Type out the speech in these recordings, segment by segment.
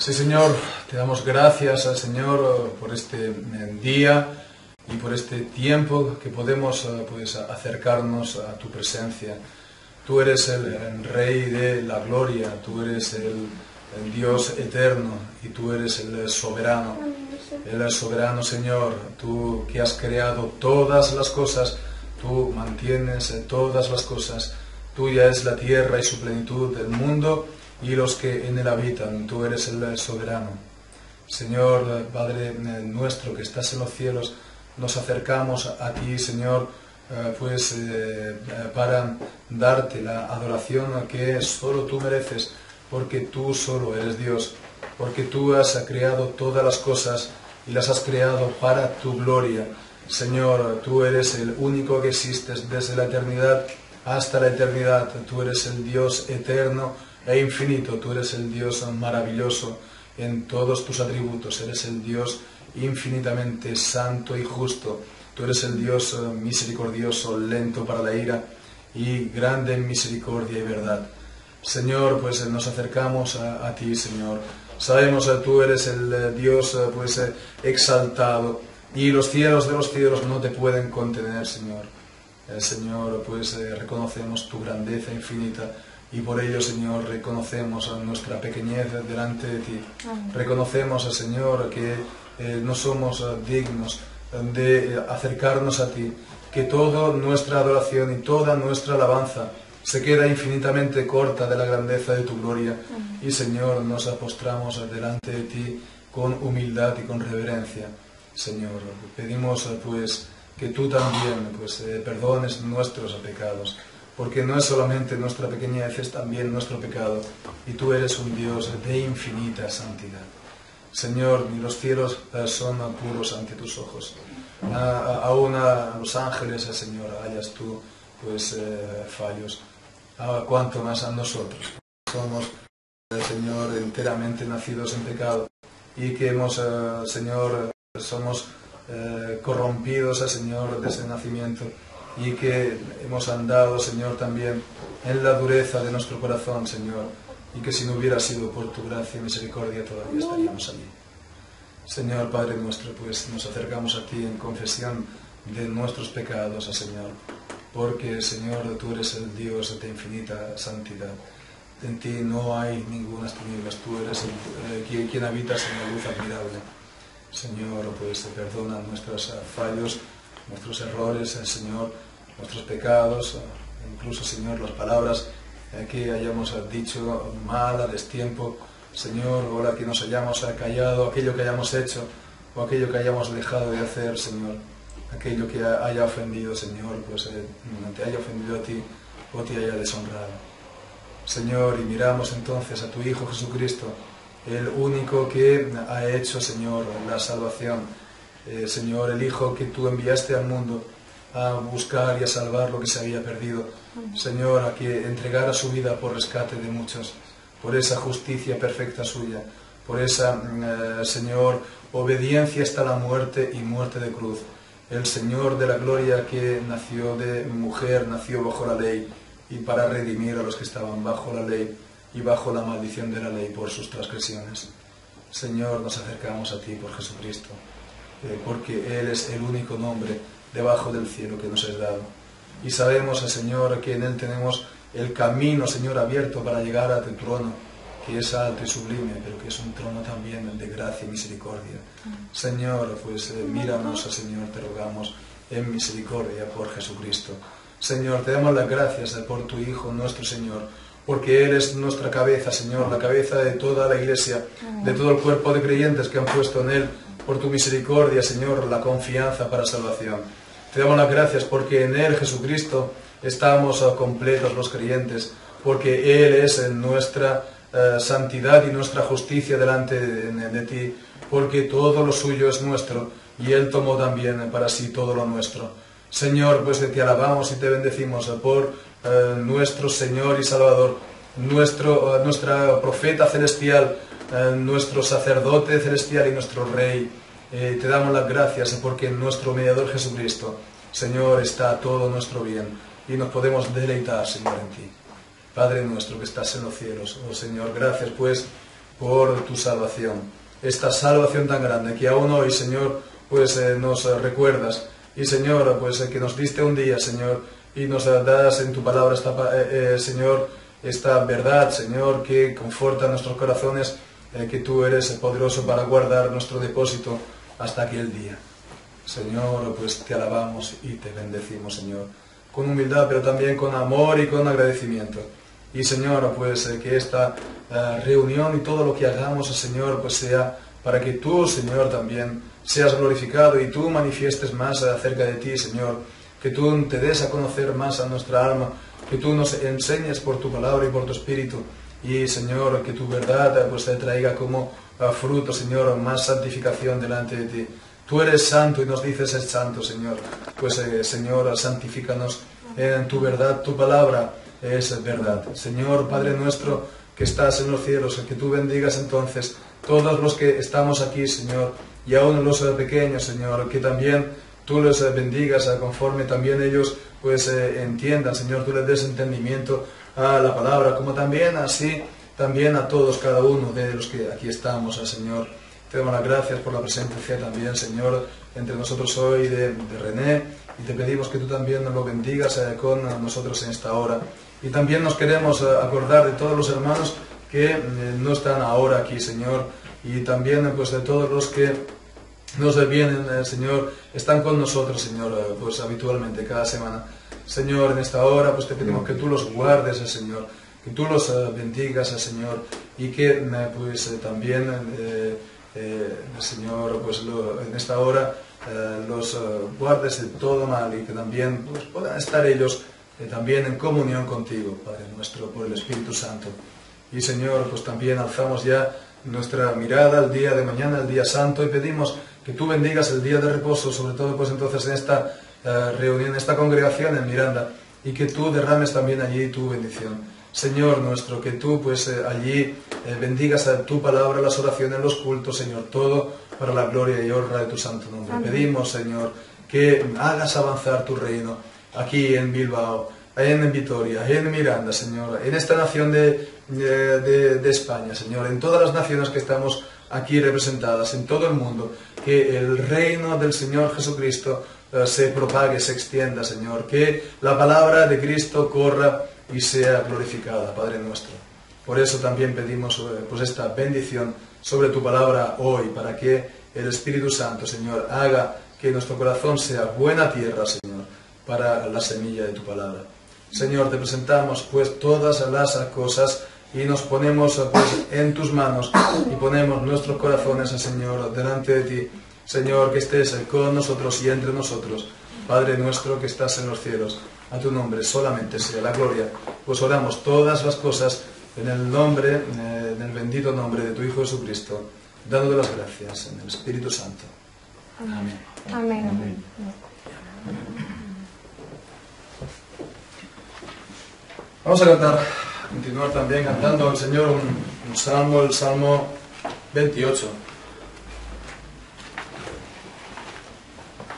Sí, Señor, te damos gracias al Señor por este día y por este tiempo que podemos pues, acercarnos a tu presencia. Tú eres el Rey de la gloria, tú eres el Dios eterno y tú eres el soberano Señor, tú que has creado todas las cosas, tú mantienes todas las cosas, tuya es la tierra y su plenitud, el mundo y los que en él habitan, tú eres el soberano. Señor, Padre nuestro que estás en los cielos, nos acercamos a ti, Señor, para darte la adoración que solo tú mereces, porque tú solo eres Dios, porque tú has creado todas las cosas y las has creado para tu gloria. Señor, tú eres el único que existes desde la eternidad hasta la eternidad. Tú eres el Dios eterno e infinito, tú eres el Dios maravilloso en todos tus atributos, eres el Dios infinitamente santo y justo, tú eres el Dios misericordioso, lento para la ira y grande en misericordia y verdad. Señor, pues nos acercamos a ti, Señor. Sabemos que tú eres el Dios exaltado y los cielos de los cielos no te pueden contener, Señor. Señor, pues reconocemos tu grandeza infinita y por ello, Señor, reconocemos nuestra pequeñez delante de ti. Reconocemos, Señor, que no somos dignos de acercarnos a ti, que toda nuestra adoración y toda nuestra alabanza se queda infinitamente corta de la grandeza de tu gloria. Y, Señor, nos postramos delante de ti con humildad y con reverencia. Señor, pedimos pues que tú también perdones nuestros pecados, porque no es solamente nuestra pequeñez, es también nuestro pecado, y tú eres un Dios de infinita santidad. Señor, ni los cielos son puros ante tus ojos. Aún a los ángeles, Señor, hayas tú fallos. Cuanto más a nosotros. Somos, Señor, enteramente nacidos en pecado y que hemos, Señor, somos corrompidos, Señor, desde el nacimiento y que hemos andado, Señor, también en la dureza de nuestro corazón, Señor, y que si no hubiera sido por tu gracia y misericordia todavía estaríamos allí. Señor, Padre nuestro, pues nos acercamos a ti en confesión de nuestros pecados, Señor, porque, Señor, tú eres el Dios de infinita santidad. En ti no hay ninguna tinieblas, tú eres quien habitas en la luz admirable. Señor, pues perdona nuestros fallos, nuestros errores, Señor, nuestros pecados, incluso, Señor, las palabras que hayamos dicho mal a destiempo, Señor, o la que nos hayamos callado, aquello que hayamos hecho o aquello que hayamos dejado de hacer, Señor, aquello que haya ofendido, Señor, pues te haya ofendido a ti o te haya deshonrado. Señor, y miramos entonces a tu Hijo Jesucristo, el único que ha hecho, Señor, la salvación. Señor, el Hijo que tú enviaste al mundo a buscar y a salvar lo que se había perdido. Señor, a que entregara su vida por rescate de muchos, por esa justicia perfecta suya, por esa, Señor, obediencia hasta la muerte y muerte de cruz. El Señor de la gloria que nació de mujer, nació bajo la ley y para redimir a los que estaban bajo la ley y bajo la maldición de la ley por sus transgresiones. Señor, nos acercamos a ti por Jesucristo, porque Él es el único nombre debajo del cielo que nos es dado. Y sabemos, Señor, que en Él tenemos el camino, Señor, abierto para llegar a tu trono, que es alto y sublime, pero que es un trono también de gracia y misericordia. Señor, pues míranos, Señor, te rogamos, en misericordia por Jesucristo. Señor, te damos las gracias por tu Hijo, nuestro Señor, porque Él es nuestra cabeza, Señor, la cabeza de toda la Iglesia, de todo el cuerpo de creyentes que han puesto en Él, por tu misericordia, Señor, la confianza para salvación. Te damos las gracias porque en Él, Jesucristo, estamos completos los creyentes, porque Él es nuestra santidad y nuestra justicia delante de ti, porque todo lo suyo es nuestro y Él tomó también para sí todo lo nuestro. Señor, pues te alabamos y te bendecimos por nuestro Señor y Salvador, nuestra profeta celestial, nuestro sacerdote celestial y nuestro Rey. Te damos las gracias porque en nuestro mediador Jesucristo, Señor, está todo nuestro bien y nos podemos deleitar, Señor, en ti. Padre nuestro que estás en los cielos, oh Señor, gracias pues por tu salvación. Esta salvación tan grande que aún hoy, Señor, pues nos recuerdas. Y Señor, pues que nos diste un día, Señor, y nos das en tu palabra, Señor, esta verdad, Señor, que conforta nuestros corazones, que tú eres poderoso para guardar nuestro depósito hasta aquel día. Señor, pues te alabamos y te bendecimos, Señor, con humildad, pero también con amor y con agradecimiento. Y Señor, pues que esta reunión y todo lo que hagamos, Señor, pues sea para que tú, Señor, también seas glorificado y tú manifiestes más acerca de ti, Señor, que tú te des a conocer más a nuestra alma, que tú nos enseñes por tu palabra y por tu espíritu, y Señor, que tu verdad pues te traiga como fruto, Señor, más santificación delante de ti. Tú eres santo y nos dices es santo, Señor. Pues Señor, santifícanos en tu verdad, tu palabra es verdad. Señor, Padre nuestro que estás en los cielos, que tú bendigas entonces todos los que estamos aquí, Señor, y aún los pequeños, Señor, que también tú les bendigas conforme también ellos pues entiendan, Señor, tú les des entendimiento a la palabra, como también así, también a todos, cada uno de los que aquí estamos, Señor. Te damos las gracias por la presencia también, Señor, entre nosotros hoy de René, y te pedimos que tú también nos lo bendigas con nosotros en esta hora. Y también nos queremos acordar de todos los hermanos que no están ahora aquí, Señor, y también pues de todos los que nos vienen, Señor, están con nosotros, Señor, pues habitualmente, cada semana. Señor, en esta hora pues te pedimos que tú los guardes, Señor, que tú los bendigas, Señor, y que pues también, Señor, pues en esta hora los guardes de todo mal y que también pues, puedan estar ellos también en comunión contigo, Padre nuestro, por el Espíritu Santo. Y Señor, pues también alzamos ya nuestra mirada al día de mañana, el día santo, y pedimos que tú bendigas el día de reposo, sobre todo pues entonces en esta reunión, en esta congregación en Miranda, y que tú derrames también allí tu bendición. Señor nuestro, que tú pues allí bendigas a tu palabra, las oraciones, los cultos, Señor, todo para la gloria y honra de tu santo nombre. Amén. Pedimos, Señor, que hagas avanzar tu reino aquí en Bilbao, en Vitoria, en Miranda, Señor, en esta nación de España, Señor, en todas las naciones que estamos aquí representadas, en todo el mundo, que el reino del Señor Jesucristo se propague, se extienda, Señor, que la palabra de Cristo corra y sea glorificada, Padre nuestro. Por eso también pedimos pues esta bendición sobre tu palabra hoy, para que el Espíritu Santo, Señor, haga que nuestro corazón sea buena tierra, Señor, para la semilla de tu palabra. Señor, te presentamos pues todas las cosas y nos ponemos pues en tus manos y ponemos nuestros corazones, Señor, delante de ti. Señor, que estés con nosotros y entre nosotros. Padre nuestro que estás en los cielos, a tu nombre solamente sea la gloria. Pues oramos todas las cosas en el nombre, en el bendito nombre de tu Hijo Jesucristo, dándote las gracias en el Espíritu Santo. Amén. Amén. Amén. Vamos a continuar también cantando al Señor un salmo, el Salmo 28.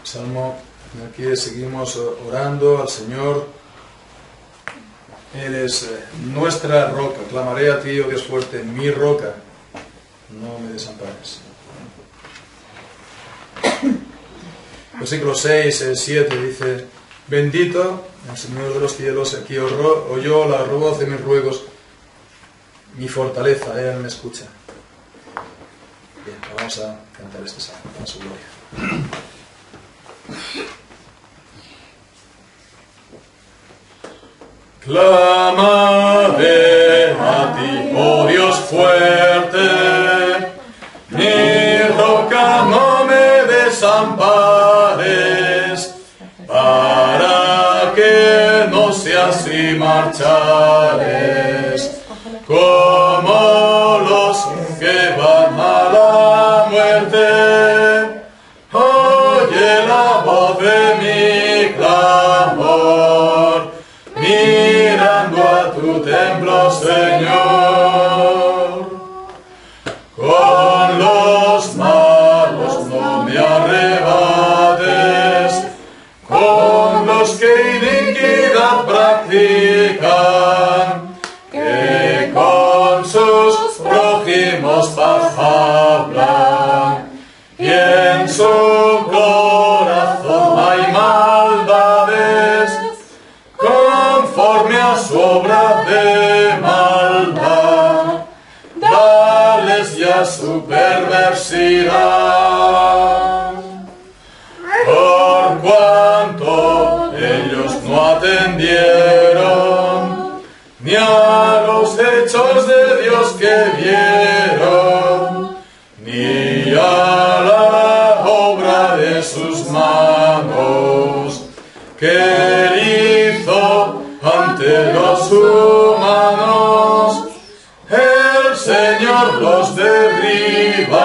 Salmo en el que seguimos orando al Señor. Él es nuestra roca. Clamaré a ti, oh Dios fuerte, mi roca. No me desampares. Versículo 6, 7 dice: bendito el Señor de los cielos, que oyó la voz de mis ruegos, mi fortaleza, Él me escucha. Bien, vamos a cantar este salmo a su gloria. Clamaré a ti, oh Dios fuerte, mi roca, no me desampares, para que no seas y marchares, como los que van a la muerte. Oye la voz de mi clamor, mirando a tu templo, Señor. Con los malos no me arrebates, con los que iniquidad practican, que con sus prójimos vida. Por cuanto ellos no atendieron ni a los hechos de Dios que vieron, ni a la obra de sus manos, que Él hizo ante los humanos. El Señor los derribará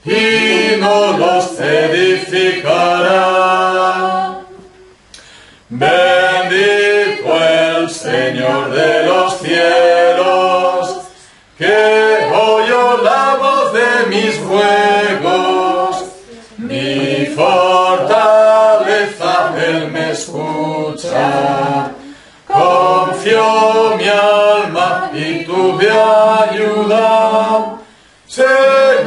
y no los edificará. Bendito el Señor de los cielos, que oyó la voz de mis ruegos. Mi fortaleza, Él me escucha. Confió mi alma y tuve ayuda. Se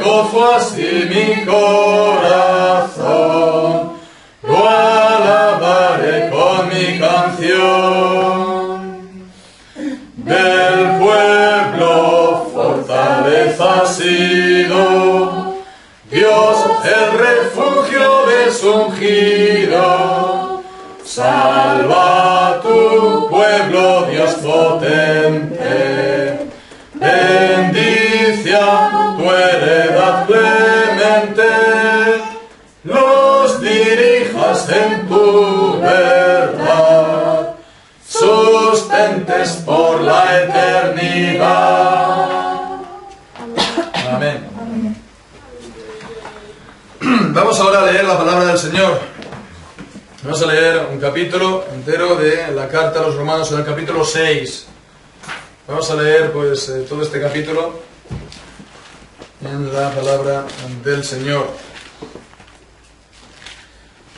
gozó así mi corazón. Lo alabaré con mi canción. Del pueblo fortaleza ha sido Dios, el refugio de su ungido. Salva a tu pueblo, Dios potente. Bendice a tu heredad clemente. Los dirijas en tu verdad, sustentes por la eternidad. Amén. Vamos ahora a leer la palabra del Señor. Vamos a leer un capítulo entero de la carta a los Romanos, en el capítulo 6. Vamos a leer pues todo este capítulo en la palabra del Señor.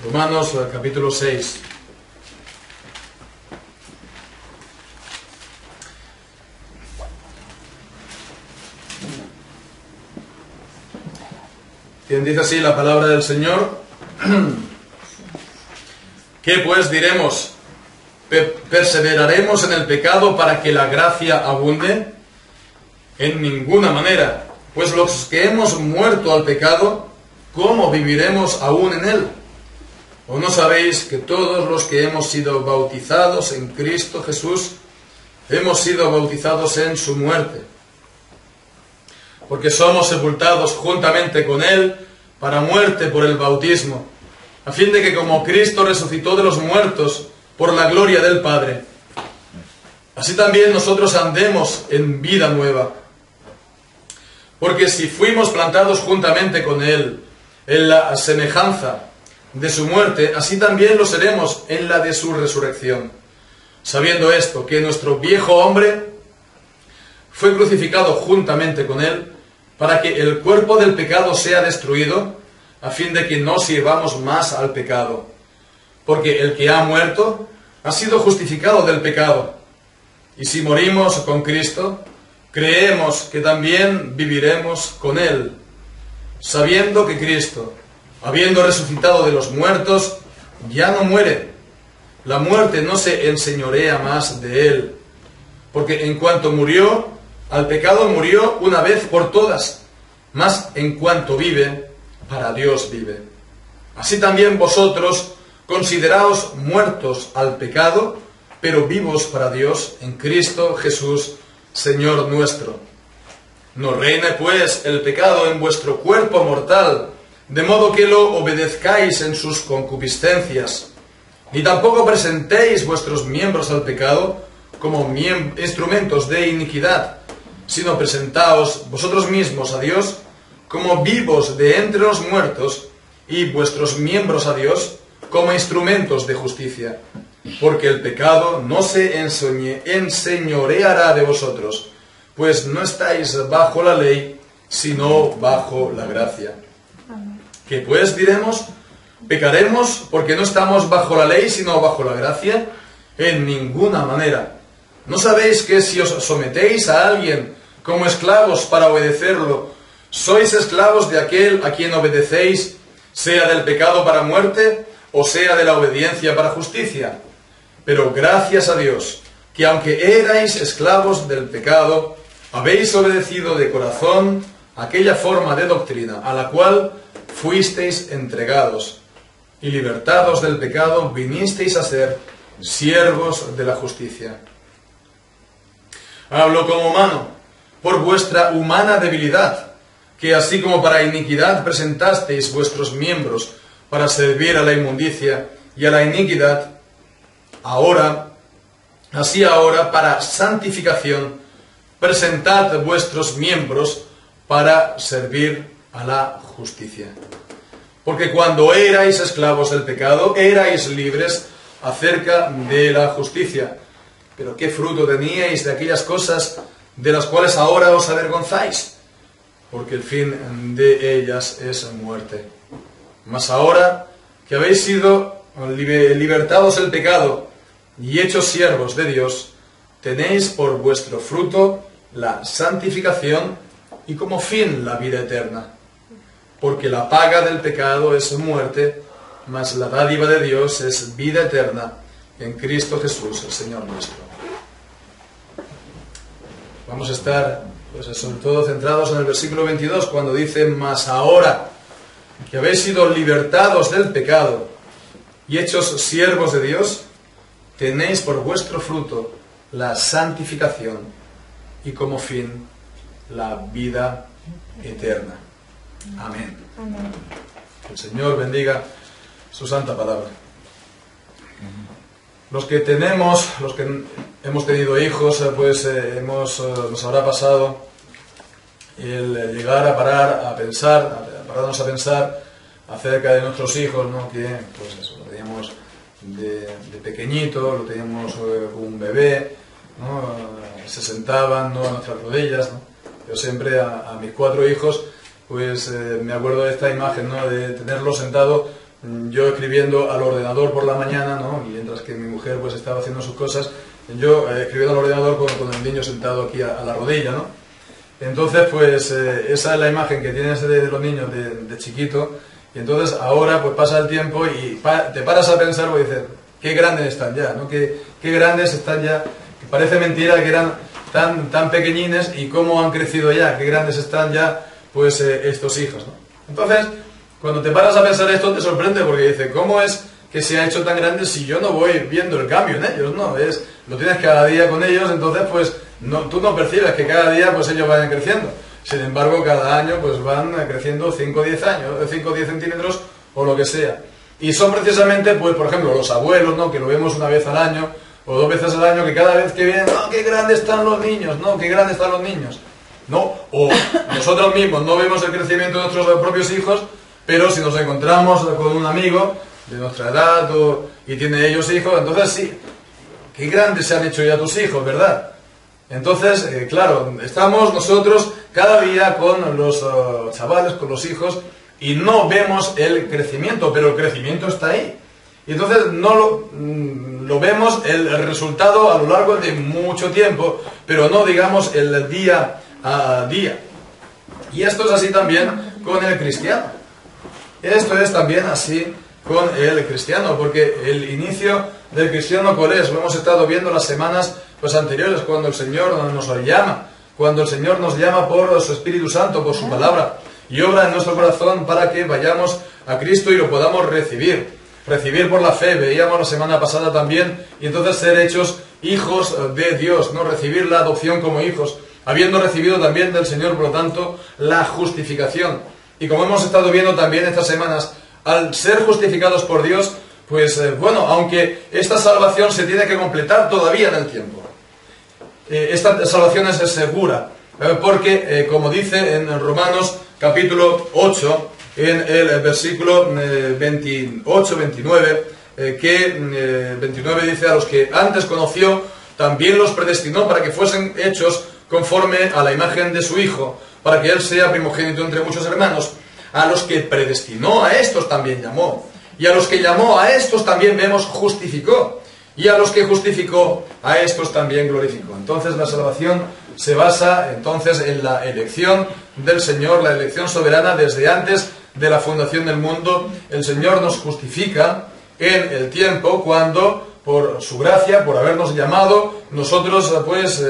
Romanos, capítulo 6. Quien dice así la palabra del Señor: ¿qué pues diremos? ¿Perseveraremos en el pecado para que la gracia abunde? En ninguna manera, pues los que hemos muerto al pecado, ¿cómo viviremos aún en él? ¿O no sabéis que todos los que hemos sido bautizados en Cristo Jesús, hemos sido bautizados en su muerte? Porque somos sepultados juntamente con Él para muerte por el bautismo, a fin de que como Cristo resucitó de los muertos por la gloria del Padre, así también nosotros andemos en vida nueva. Porque si fuimos plantados juntamente con Él en la semejanza de su muerte, así también lo seremos en la de su resurrección, sabiendo esto, que nuestro viejo hombre fue crucificado juntamente con Él, para que el cuerpo del pecado sea destruido, a fin de que no sirvamos más al pecado. Porque el que ha muerto ha sido justificado del pecado. Y si morimos con Cristo, creemos que también viviremos con Él, sabiendo que Cristo, habiendo resucitado de los muertos, ya no muere. La muerte no se enseñorea más de Él, porque en cuanto murió, al pecado murió una vez por todas, mas en cuanto vive, para Dios vive. Así también vosotros, consideraos muertos al pecado, pero vivos para Dios en Cristo Jesús, Señor nuestro. No reine pues el pecado en vuestro cuerpo mortal, de modo que lo obedezcáis en sus concupiscencias, ni tampoco presentéis vuestros miembros al pecado como instrumentos de iniquidad, sino presentaos vosotros mismos a Dios como vivos de entre los muertos, y vuestros miembros a Dios como instrumentos de justicia. Porque el pecado no se enseñoreará de vosotros, pues no estáis bajo la ley, sino bajo la gracia. ¿Qué pues diremos? ¿Pecaremos porque no estamos bajo la ley, sino bajo la gracia? En ninguna manera. ¿No sabéis que si os sometéis a alguien como esclavos para obedecerlo, sois esclavos de aquel a quien obedecéis, sea del pecado para muerte, o sea de la obediencia para justicia? Pero gracias a Dios, que aunque erais esclavos del pecado, habéis obedecido de corazón aquella forma de doctrina a la cual fuisteis entregados, y libertados del pecado, vinisteis a ser siervos de la justicia. Hablo como humano, por vuestra humana debilidad, que así como para iniquidad presentasteis vuestros miembros para servir a la inmundicia y a la iniquidad, así ahora para santificación, presentad vuestros miembros para servir a la justicia. Porque cuando erais esclavos del pecado, erais libres acerca de la justicia. Pero ¿qué fruto teníais de aquellas cosas de las cuales ahora os avergonzáis? Porque el fin de ellas es muerte. Mas ahora que habéis sido libertados del pecado y hechos siervos de Dios, tenéis por vuestro fruto la santificación y como fin la vida eterna. Porque la paga del pecado es muerte, mas la dádiva de Dios es vida eterna en Cristo Jesús, el Señor nuestro. Vamos a estar, pues, sobre todo centrados en el versículo 22, cuando dice: mas ahora que habéis sido libertados del pecado y hechos siervos de Dios, tenéis por vuestro fruto la santificación y como fin la vida eterna. Amén. Amén. Que el Señor bendiga su santa palabra. Los que hemos tenido hijos, pues nos habrá pasado el llegar a pararnos a pensar acerca de nuestros hijos, ¿no? Que pues eso, lo teníamos de pequeñito, lo teníamos un bebé, ¿no? Se sentaban, ¿no?, a nuestras rodillas, ¿no? Yo siempre a mis 4 hijos, pues me acuerdo de esta imagen, ¿no?, de tenerlo sentado, yo escribiendo al ordenador por la mañana, ¿no?, y mientras que mi mujer pues estaba haciendo sus cosas, yo escribiendo al ordenador con el niño sentado aquí a la rodilla, ¿no? Entonces, pues esa es la imagen que tienes de los niños de chiquito, y entonces ahora pues pasa el tiempo y te paras a pensar, pues dices, qué grandes están ya, ¿no? Qué grandes están ya, que parece mentira que eran tan pequeñines y cómo han crecido ya, qué grandes están ya pues estos hijos, ¿no? Entonces, cuando te paras a pensar esto te sorprende porque dices, ¿cómo es que se ha hecho tan grande si yo no voy viendo el cambio en ellos? No, lo tienes cada día con ellos, entonces pues tú no percibes que cada día pues ellos vayan creciendo. Sin embargo, cada año pues van creciendo 5 o 10 años, 5 o 10 centímetros o lo que sea. Y son precisamente, pues por ejemplo, los abuelos, ¿no?, que lo vemos una vez al año o 2 veces al año, que cada vez que vienen, ¡oh, qué grandes están los niños! ¡No, qué grandes están los niños! ¿No? O nosotros mismos no vemos el crecimiento de nuestros propios hijos, pero si nos encontramos con un amigo de nuestra edad y tiene ellos hijos, entonces sí, qué grandes se han hecho ya tus hijos, ¿verdad? Entonces, claro, estamos nosotros cada día con los chavales, con los hijos, y no vemos el crecimiento, pero el crecimiento está ahí. Y entonces no lo vemos el resultado a lo largo de mucho tiempo, pero no digamos el día a día. Y esto es así también con el cristiano. Esto es también así con el cristiano, porque el inicio del cristiano, ¿cuál es? Lo hemos estado viendo las semanas pues anteriores, cuando el Señor nos llama, cuando el Señor nos llama por su Espíritu Santo, por su palabra, y obra en nuestro corazón para que vayamos a Cristo y lo podamos recibir por la fe. Veíamos la semana pasada también, y entonces ser hechos hijos de Dios, ¿no? Recibir la adopción como hijos, habiendo recibido también del Señor, por lo tanto, la justificación. Y como hemos estado viendo también estas semanas, al ser justificados por Dios, pues bueno, aunque esta salvación se tiene que completar todavía en el tiempo. Esta salvación es segura, porque como dice en Romanos capítulo 8, en el versículo 28-29, que 29 dice: a los que antes conoció, también los predestinó para que fuesen hechos conforme a la imagen de su Hijo, para que Él sea primogénito entre muchos hermanos. A los que predestinó, a estos también llamó. Y a los que llamó, a estos también vemos justificó. Y a los que justificó, a estos también glorificó. Entonces la salvación se basa entonces en la elección del Señor, la elección soberana desde antes de la fundación del mundo. El Señor nos justifica en el tiempo cuando, por su gracia, por habernos llamado, nosotros pues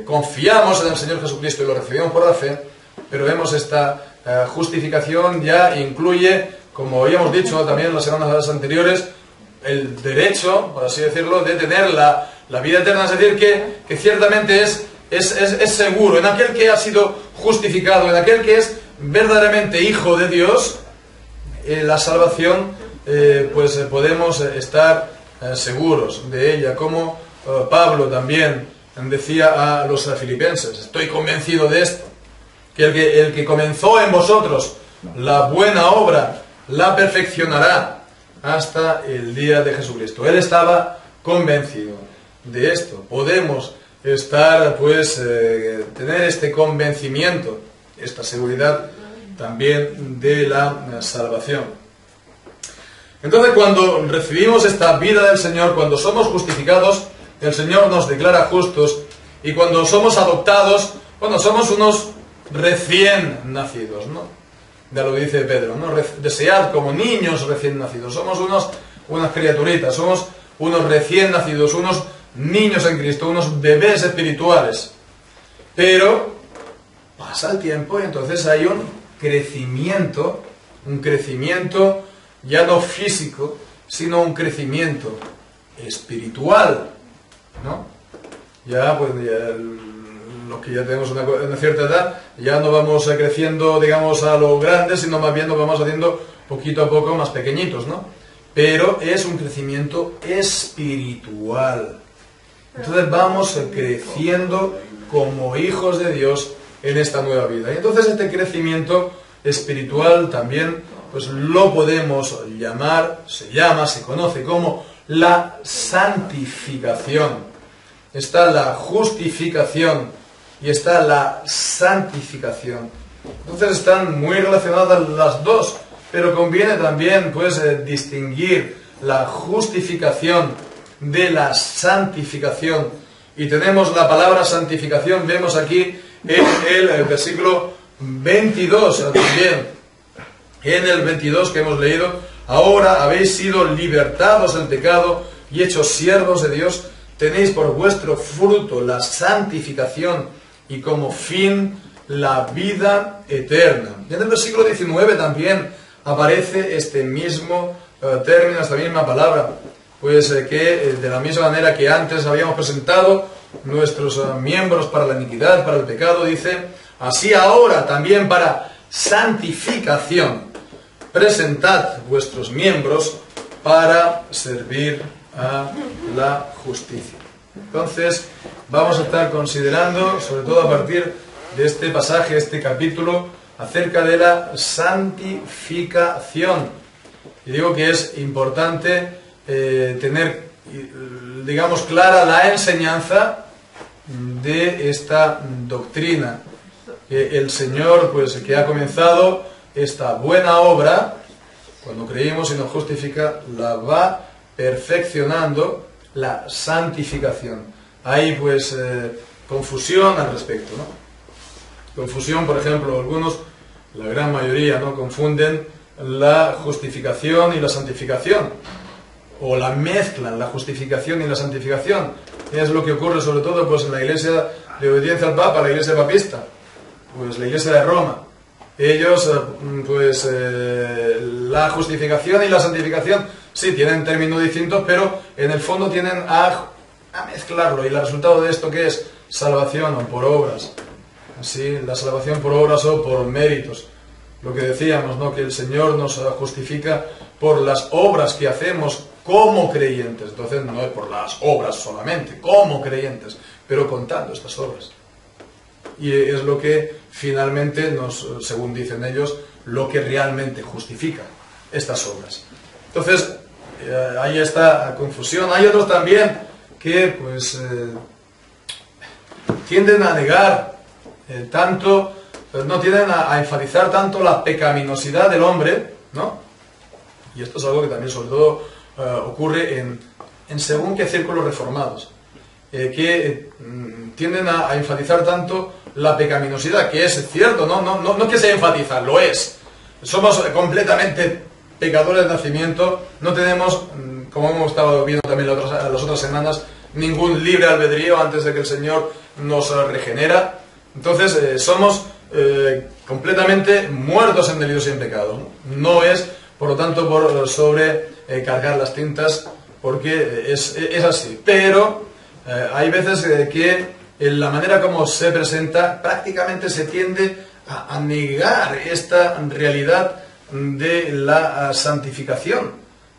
confiamos en el Señor Jesucristo y lo recibimos por la fe. pero vemos esta justificación ya incluye, como habíamos dicho también en las semanas anteriores, el derecho, por así decirlo, de tener la vida eterna, es decir, que ciertamente es seguro, en aquel que ha sido justificado, en aquel que es verdaderamente hijo de Dios, la salvación, pues podemos estar seguros de ella, como Pablo también decía a los filipenses: estoy convencido de esto, que el que comenzó en vosotros la buena obra la perfeccionará hasta el día de Jesucristo. Él estaba convencido de esto. Podemos estar, pues, tener este convencimiento, esta seguridad también de la salvación. Entonces, cuando recibimos esta vida del Señor, cuando somos justificados, el Señor nos declara justos, y cuando somos adoptados, bueno, somos unos recién nacidos, ¿no? Ya lo dice Pedro, ¿no? Desead como niños recién nacidos. Somos unas criaturitas, somos unos recién nacidos, unos niños en Cristo, unos bebés espirituales. Pero pasa el tiempo y entonces hay un crecimiento ya no físico, sino un crecimiento espiritual, ¿no? Ya, pues, los que ya tenemos una cierta edad, ya no vamos creciendo, digamos, a lo grande, sino más bien nos vamos haciendo poquito a poco más pequeñitos, ¿no? Pero es un crecimiento espiritual. Entonces vamos creciendo como hijos de Dios en esta nueva vida. Y entonces este crecimiento espiritual también, pues lo podemos llamar, se conoce como la santificación. Está la justificación y está la santificación. Entonces están muy relacionadas las dos, pero conviene también, pues, distinguir la justificación de la santificación. Y tenemos la palabra santificación, vemos aquí en el versículo 22 también. En el 22 que hemos leído: ahora habéis sido libertados del pecado y hechos siervos de Dios, tenéis por vuestro fruto la santificación y como fin la vida eterna. Y en el versículo 19 también aparece este mismo término, esta misma palabra, pues que de la misma manera que antes habíamos presentado nuestros miembros para la iniquidad, para el pecado, dice: así ahora también para santificación presentad vuestros miembros para servir a la justicia. Entonces vamos a estar considerando, sobre todo a partir de este pasaje, este capítulo, acerca de la santificación. Y digo que es importante tener, digamos, clara la enseñanza de esta doctrina. El Señor, pues, que ha comenzado esta buena obra, cuando creímos y nos justifica, la va perfeccionando, la santificación. Hay, pues, confusión al respecto, ¿no? Confusión, por ejemplo, algunos, la gran mayoría, ¿no?, confunden la justificación y la santificación, o la mezclan, la justificación y la santificación. Es lo que ocurre sobre todo, pues, en la iglesia de obediencia al Papa, la iglesia papista, pues la iglesia de Roma. Ellos, pues, la justificación y la santificación, sí, tienen términos distintos, pero en el fondo tienden a mezclarlo. Y el resultado de esto, ¿qué es? Salvación o por obras. Sí, la salvación por obras o por méritos. Lo que decíamos, ¿no?, que el Señor nos justifica por las obras que hacemos como creyentes. Entonces no es por las obras solamente, como creyentes, pero contando estas obras. Y es lo que finalmente nos, según dicen ellos, lo que realmente justifica estas obras. Entonces, hay esta confusión. Hay otros también que, pues, tienden a negar tanto, no tienden a enfatizar tanto la pecaminosidad del hombre, ¿no? Y esto es algo que también, sobre todo, ocurre en según qué círculos reformados, que tienden a enfatizar tanto la pecaminosidad, que es cierto, no es que se enfatiza, lo es. Somos completamente pecadores de nacimiento, no tenemos, como hemos estado viendo también las otras semanas, ningún libre albedrío antes de que el Señor nos regenera. Entonces somos completamente muertos en delitos y en pecados, ¿no? No es, por lo tanto, por sobrecargar las tintas, porque es así. Pero hay veces que en la manera como se presenta prácticamente se tiende a negar esta realidad de la santificación,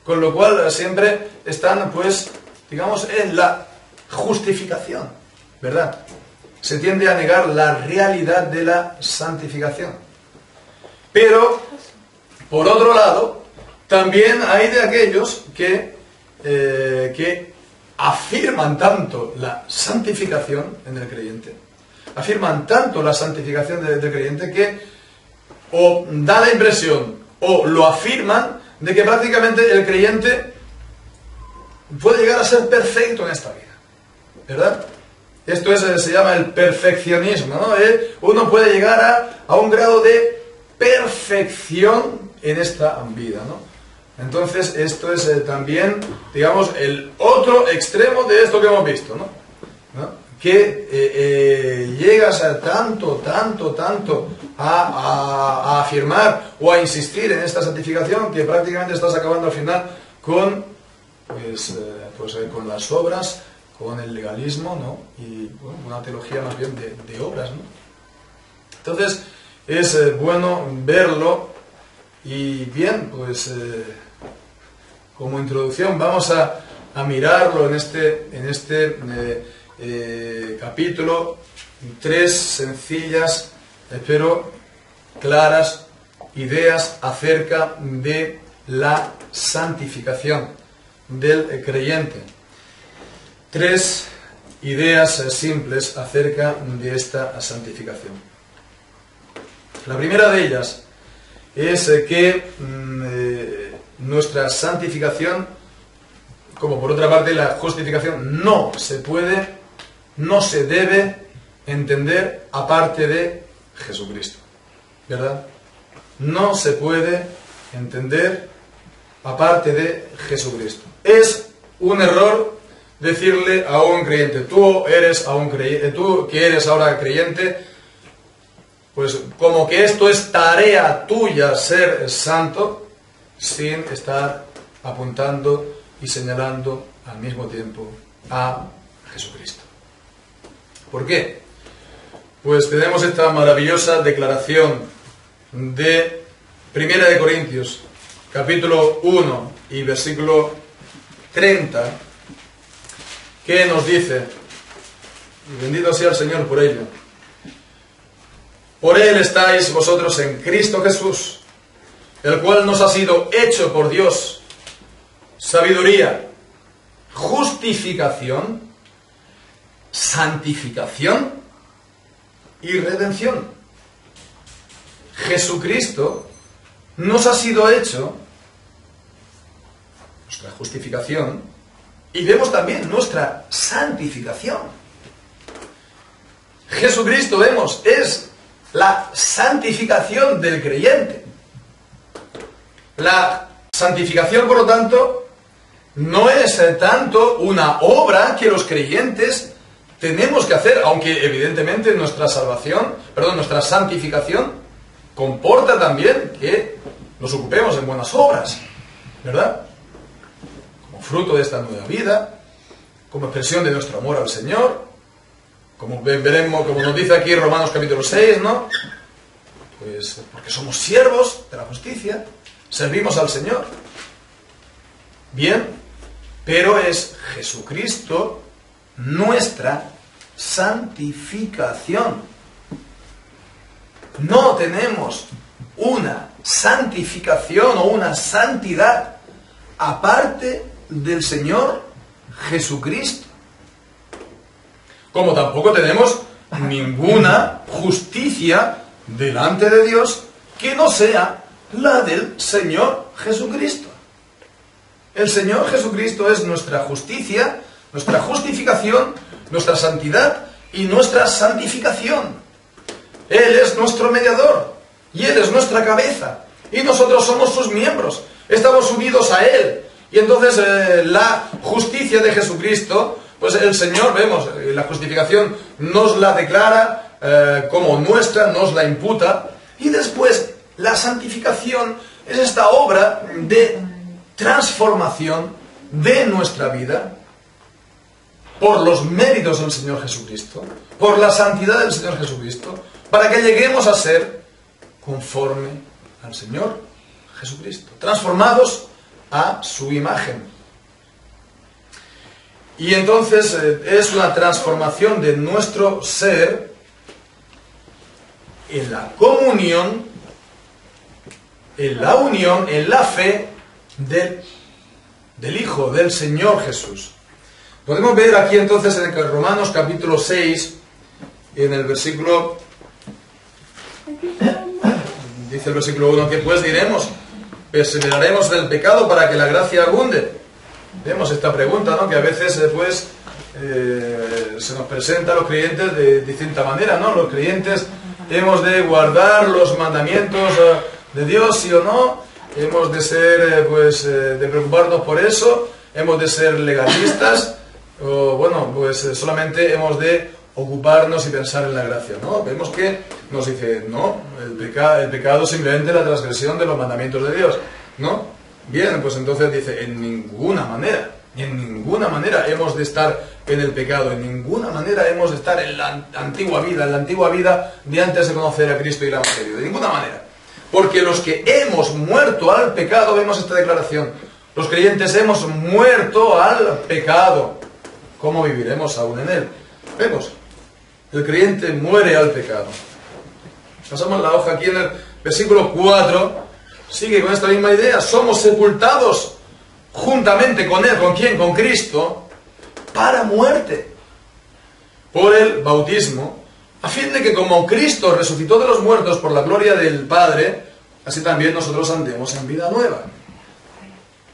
con lo cual siempre están, pues, digamos, en la justificación, ¿verdad? Se tiende a negar la realidad de la santificación. Pero, por otro lado, también hay de aquellos que afirman tanto la santificación en el creyente, afirman tanto la santificación del creyente, que o da la impresión o lo afirman de que prácticamente el creyente puede llegar a ser perfecto en esta vida, ¿verdad? Esto se llama el perfeccionismo, ¿no? Uno puede llegar a un grado de perfección en esta vida, ¿no? Entonces, esto es también, digamos, el otro extremo de esto que hemos visto, ¿no? Que llegas a tanto a afirmar o a insistir en esta santificación que prácticamente estás acabando al final con, con las obras, con el legalismo, ¿no? Y bueno, una teología más bien de obras, ¿no? Entonces, es bueno verlo. Y bien, pues como introducción vamos a mirarlo en este capítulo, 3 sencillas, pero claras ideas acerca de la santificación del creyente. 3 ideas simples acerca de esta santificación. La primera de ellas es que nuestra santificación, como por otra parte la justificación, no se debe entender aparte de Jesucristo, ¿verdad? No se puede entender aparte de Jesucristo. Es un error decirle a un creyente, tú que eres ahora creyente, pues como que esto es tarea tuya ser santo, sin estar apuntando y señalando al mismo tiempo a Jesucristo. ¿Por qué? Pues tenemos esta maravillosa declaración de 1 de Corintios, capítulo 1 y versículo 30, que nos dice, y bendito sea el Señor por ello: por Él estáis vosotros en Cristo Jesús, el cual nos ha sido hecho por Dios sabiduría, justificación, santificación y redención. Jesucristo nos ha sido hecho nuestra justificación y vemos también nuestra santificación. Jesucristo, vemos, es la santificación del creyente. La santificación, por lo tanto, no es tanto una obra que los creyentes tenemos que hacer, aunque evidentemente nuestra santificación comporta también que nos ocupemos en buenas obras, ¿verdad? Como fruto de esta nueva vida, como expresión de nuestro amor al Señor, como veremos, como nos dice aquí Romanos capítulo 6, ¿no? Pues porque somos siervos de la justicia, servimos al Señor. Bien, pero es Jesucristo nuestra santificación. No tenemos una santificación o una santidad aparte del Señor Jesucristo. Como tampoco tenemos ninguna justicia delante de Dios que no sea la del Señor Jesucristo. El Señor Jesucristo es nuestra justicia, nuestra justificación, nuestra santidad y nuestra santificación. Él es nuestro mediador y Él es nuestra cabeza y nosotros somos sus miembros. Estamos unidos a Él y entonces la justicia de Jesucristo, pues el Señor, vemos, la justificación nos la declara como nuestra, nos la imputa. Y después la santificación es esta obra de transformación de nuestra vida por los méritos del Señor Jesucristo, por la santidad del Señor Jesucristo, para que lleguemos a ser conforme al Señor Jesucristo, transformados a su imagen. Y entonces es una transformación de nuestro ser en la comunión, en la unión, en la fe del Hijo, del Señor Jesús. Podemos ver aquí entonces en el Romanos capítulo 6, en el versículo, dice el versículo 1, que pues diremos, perseveraremos en el pecado para que la gracia abunde. Vemos esta pregunta, ¿no? Que a veces se nos presenta a los creyentes de distinta manera, ¿no? Los creyentes hemos de guardar los mandamientos de Dios, sí o no, hemos de ser, de preocuparnos por eso, hemos de ser legalistas, o bueno, pues solamente hemos de ocuparnos y pensar en la gracia, ¿no? Vemos que nos dice, no, el pecado es simplemente la transgresión de los mandamientos de Dios, ¿no? Bien, pues entonces dice, en ninguna manera hemos de estar en el pecado, en ninguna manera hemos de estar en la antigua vida de antes de conocer a Cristo y el Evangelio, de ninguna manera. Porque los que hemos muerto al pecado, vemos esta declaración, los creyentes hemos muerto al pecado, ¿cómo viviremos aún en él? Vemos, el creyente muere al pecado. Pasamos la hoja aquí en el versículo 4, sigue con esta misma idea, somos sepultados juntamente con Él, ¿con quién? Con Cristo, para muerte, por el bautismo, a fin de que como Cristo resucitó de los muertos por la gloria del Padre, así también nosotros andemos en vida nueva.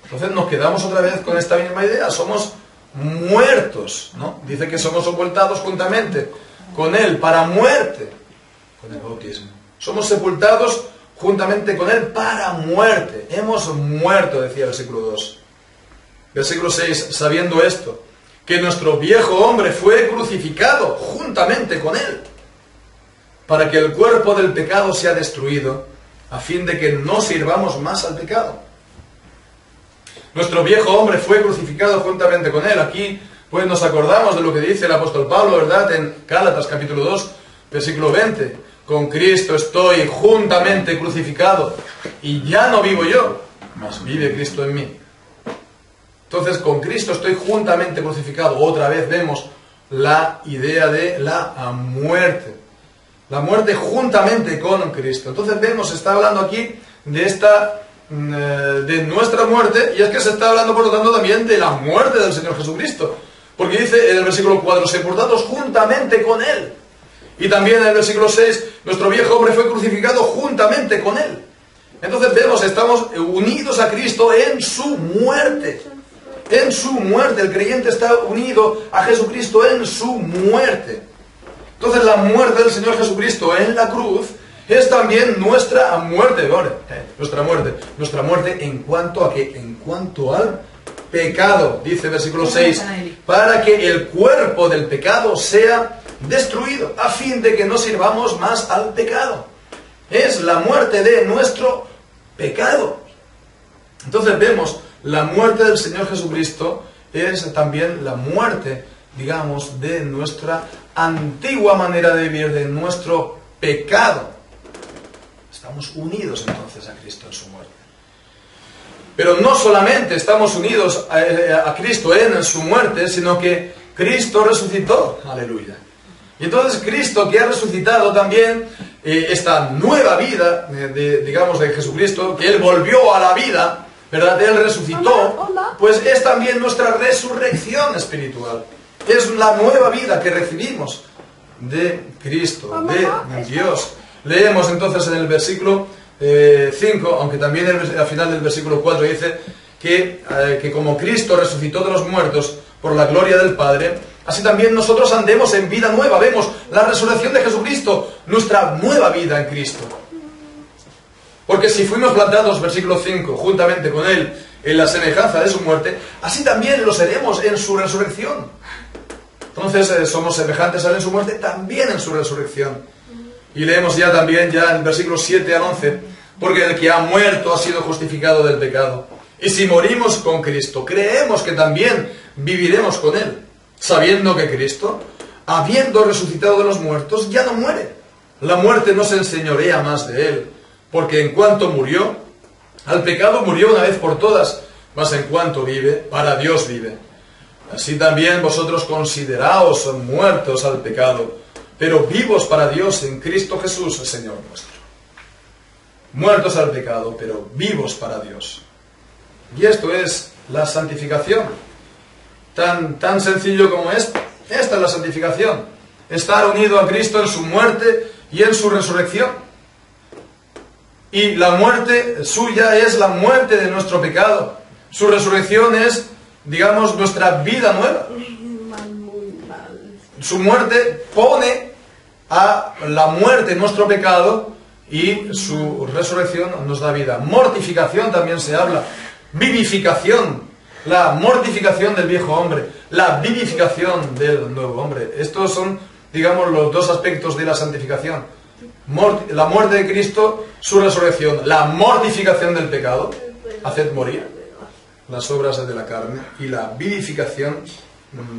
Entonces nos quedamos otra vez con esta misma idea, somos muertos, ¿no? Dice que somos sepultados juntamente con Él para muerte, con el bautismo. Somos sepultados juntamente con Él para muerte. Hemos muerto, decía el versículo 2. Versículo 6, sabiendo esto, que nuestro viejo hombre fue crucificado juntamente con Él, para que el cuerpo del pecado sea destruido, a fin de que no sirvamos más al pecado. Nuestro viejo hombre fue crucificado juntamente con Él. Aquí pues nos acordamos de lo que dice el apóstol Pablo, ¿verdad? En Gálatas capítulo 2, versículo 20. Con Cristo estoy juntamente crucificado, y ya no vivo yo, mas vive Cristo en mí. Entonces, con Cristo estoy juntamente crucificado. Otra vez vemos la idea de la muerte. La muerte juntamente con Cristo. Entonces vemos, se está hablando aquí de nuestra muerte, y es que se está hablando por lo tanto también de la muerte del Señor Jesucristo. Porque dice en el versículo 4, sepultados juntamente con Él. Y también en el versículo 6, nuestro viejo hombre fue crucificado juntamente con Él. Entonces vemos, estamos unidos a Cristo en su muerte. En su muerte, el creyente está unido a Jesucristo en su muerte. Entonces la muerte del Señor Jesucristo en la cruz es también nuestra muerte. Nuestra muerte en cuanto a qué? En cuanto al pecado, dice el versículo 6, para que el cuerpo del pecado sea destruido, a fin de que no sirvamos más al pecado. Es la muerte de nuestro pecado. Entonces vemos, la muerte del Señor Jesucristo es también la muerte, digamos, de nuestra antigua manera de vivir, de nuestro pecado. Estamos unidos entonces a Cristo en su muerte. Pero no solamente estamos unidos a Cristo en su muerte, sino que Cristo resucitó. Aleluya. Y entonces Cristo, que ha resucitado también, esta nueva vida, digamos, de Jesucristo, que Él volvió a la vida, ¿verdad? Él resucitó, pues es también nuestra resurrección espiritual. Es la nueva vida que recibimos de Cristo, de Dios. Leemos entonces en el versículo 5, aunque también al final del versículo 4 dice que como Cristo resucitó de los muertos por la gloria del Padre, así también nosotros andemos en vida nueva. Vemos la resurrección de Jesucristo, nuestra nueva vida en Cristo. Porque si fuimos plantados, versículo 5, juntamente con Él en la semejanza de su muerte, así también lo seremos en su resurrección. Entonces somos semejantes a él en su muerte, también en su resurrección. Y leemos ya también, ya en versículos 7 al 11, porque el que ha muerto ha sido justificado del pecado. Y si morimos con Cristo, creemos que también viviremos con él, sabiendo que Cristo, habiendo resucitado de los muertos, ya no muere. La muerte no se enseñorea más de él, porque en cuanto murió, al pecado murió una vez por todas, mas en cuanto vive, para Dios vive. Así también vosotros consideraos muertos al pecado, pero vivos para Dios en Cristo Jesús, el Señor nuestro. Muertos al pecado, pero vivos para Dios. Y esto es la santificación. Tan sencillo como esto. Esta es la santificación. Estar unido a Cristo en su muerte y en su resurrección. Y la muerte suya es la muerte de nuestro pecado. Su resurrección es, digamos, nuestra vida nueva. Su muerte pone a la muerte nuestro pecado y su resurrección nos da vida. Mortificación también se habla. Vivificación. La mortificación del viejo hombre. La vivificación del nuevo hombre. Estos son, digamos, los dos aspectos de la santificación. La muerte de Cristo, su resurrección. La mortificación del pecado. Haced morir las obras de la carne. Y la vivificación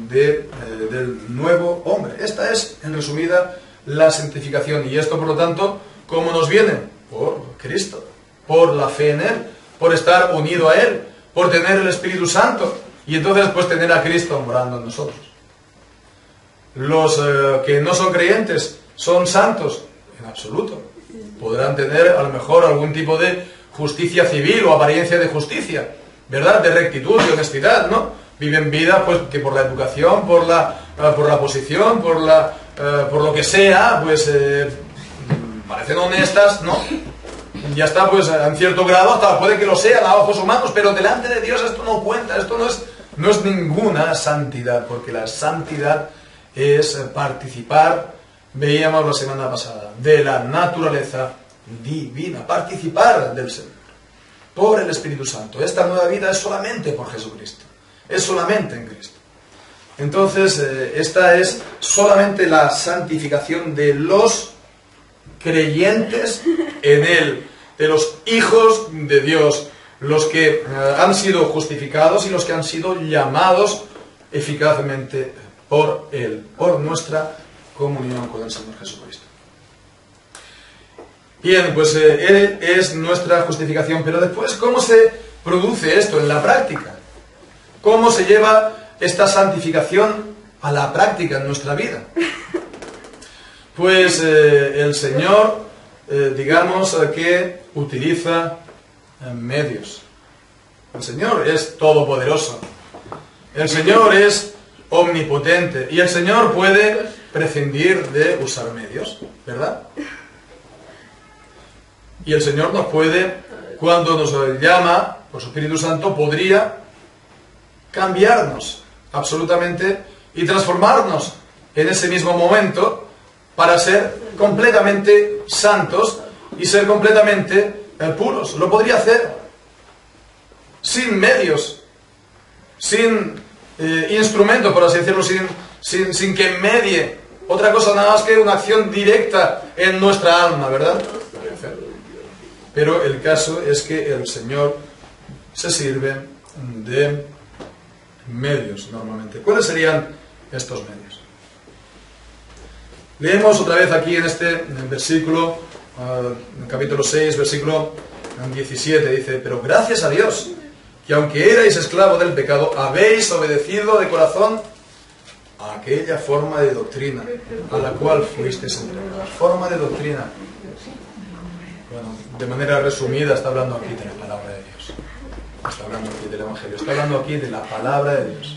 del nuevo hombre. Esta es, en resumida, la santificación. Y esto, por lo tanto, ¿cómo nos viene? Por Cristo. Por la fe en Él. Por estar unido a Él. Por tener el Espíritu Santo. Y entonces, pues, tener a Cristo morando en nosotros. Los que no son creyentes son santos. En absoluto. Podrán tener, a lo mejor, algún tipo de justicia civil o apariencia de justicia. ¿Verdad? De rectitud, de honestidad, ¿no? Viven vida, pues, que por la educación, por la posición, por lo que sea, pues, parecen honestas, ¿no? Ya está, pues, en cierto grado, hasta puede que lo sean a ojos humanos, pero delante de Dios esto no cuenta, esto no es ninguna santidad, porque la santidad es participar, veíamos la semana pasada, de la naturaleza divina, participar del Señor, por el Espíritu Santo. Esta nueva vida es solamente por Jesucristo, es solamente en Cristo. Entonces, esta es solamente la santificación de los creyentes en Él, de los hijos de Dios, los que han sido justificados y los que han sido llamados eficazmente por Él, por nuestra comunión con el Señor Jesucristo. Bien, pues Él es nuestra justificación, pero después, ¿cómo se produce esto en la práctica? ¿Cómo se lleva esta santificación a la práctica en nuestra vida? Pues el Señor, digamos que utiliza medios. El Señor es todopoderoso. El Señor es omnipotente. Y el Señor puede prescindir de usar medios, ¿verdad? Y el Señor nos puede, cuando nos llama por su Espíritu Santo, podría cambiarnos absolutamente y transformarnos en ese mismo momento para ser completamente santos y ser completamente puros. Lo podría hacer sin medios, sin instrumento, por así decirlo, sin que medie otra cosa nada más que una acción directa en nuestra alma, ¿verdad? Pero el caso es que el Señor se sirve de medios normalmente. ¿Cuáles serían estos medios? Leemos otra vez aquí en este versículo, capítulo 6, versículo 17, dice: pero gracias a Dios, que aunque erais esclavos del pecado, habéis obedecido de corazón a aquella forma de doctrina a la cual fuisteis entregados. Forma de doctrina. Bueno, de manera resumida está hablando aquí de la palabra de Dios. Está hablando aquí del Evangelio. Está hablando aquí de la palabra de Dios.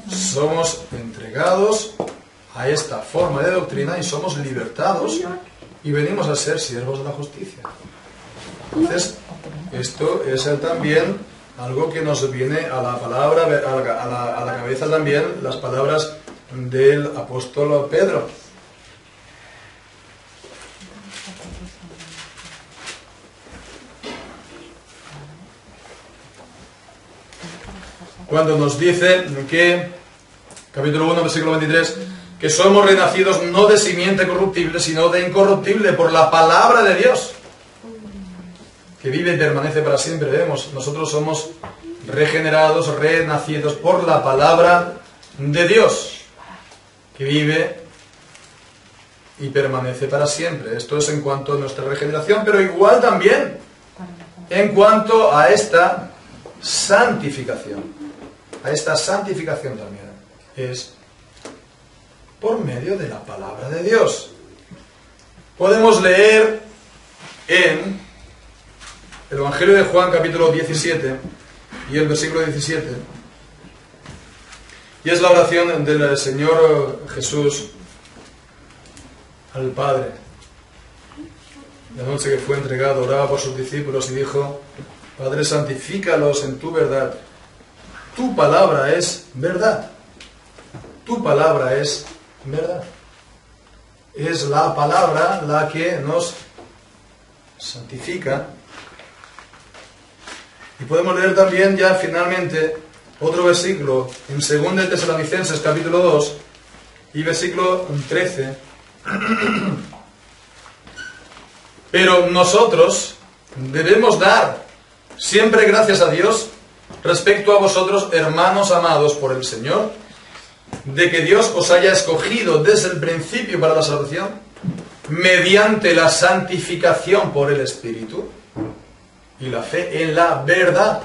Somos entregados a esta forma de doctrina y somos libertados y venimos a ser siervos de la justicia. Entonces, esto es también algo que nos viene a la palabra, a la cabeza también, las palabras del apóstol Pedro. cuando nos dice que, capítulo 1, versículo 23, que somos renacidos no de simiente corruptible, sino de incorruptible, por la palabra de Dios, que vive y permanece para siempre. Vemos, nosotros somos regenerados, renacidos por la palabra de Dios, que vive y permanece para siempre. Esto es en cuanto a nuestra regeneración, pero igual también en cuanto a esta santificación. A esta santificación también es por medio de la palabra de Dios. Podemos leer en el Evangelio de Juan, capítulo 17, y el versículo 17, y es la oración del Señor Jesús al Padre. La noche que fue entregado, oraba por sus discípulos y dijo: Padre, santifícalos en tu verdad. Tu palabra es verdad. Tu palabra es verdad. Es la palabra la que nos santifica. Y podemos leer también ya finalmente otro versículo en 2 Tesalonicenses capítulo 2 y versículo 13. Pero nosotros debemos dar siempre gracias a Dios respecto a vosotros, hermanos amados por el Señor, de que Dios os haya escogido desde el principio para la salvación, mediante la santificación por el Espíritu y la fe en la verdad.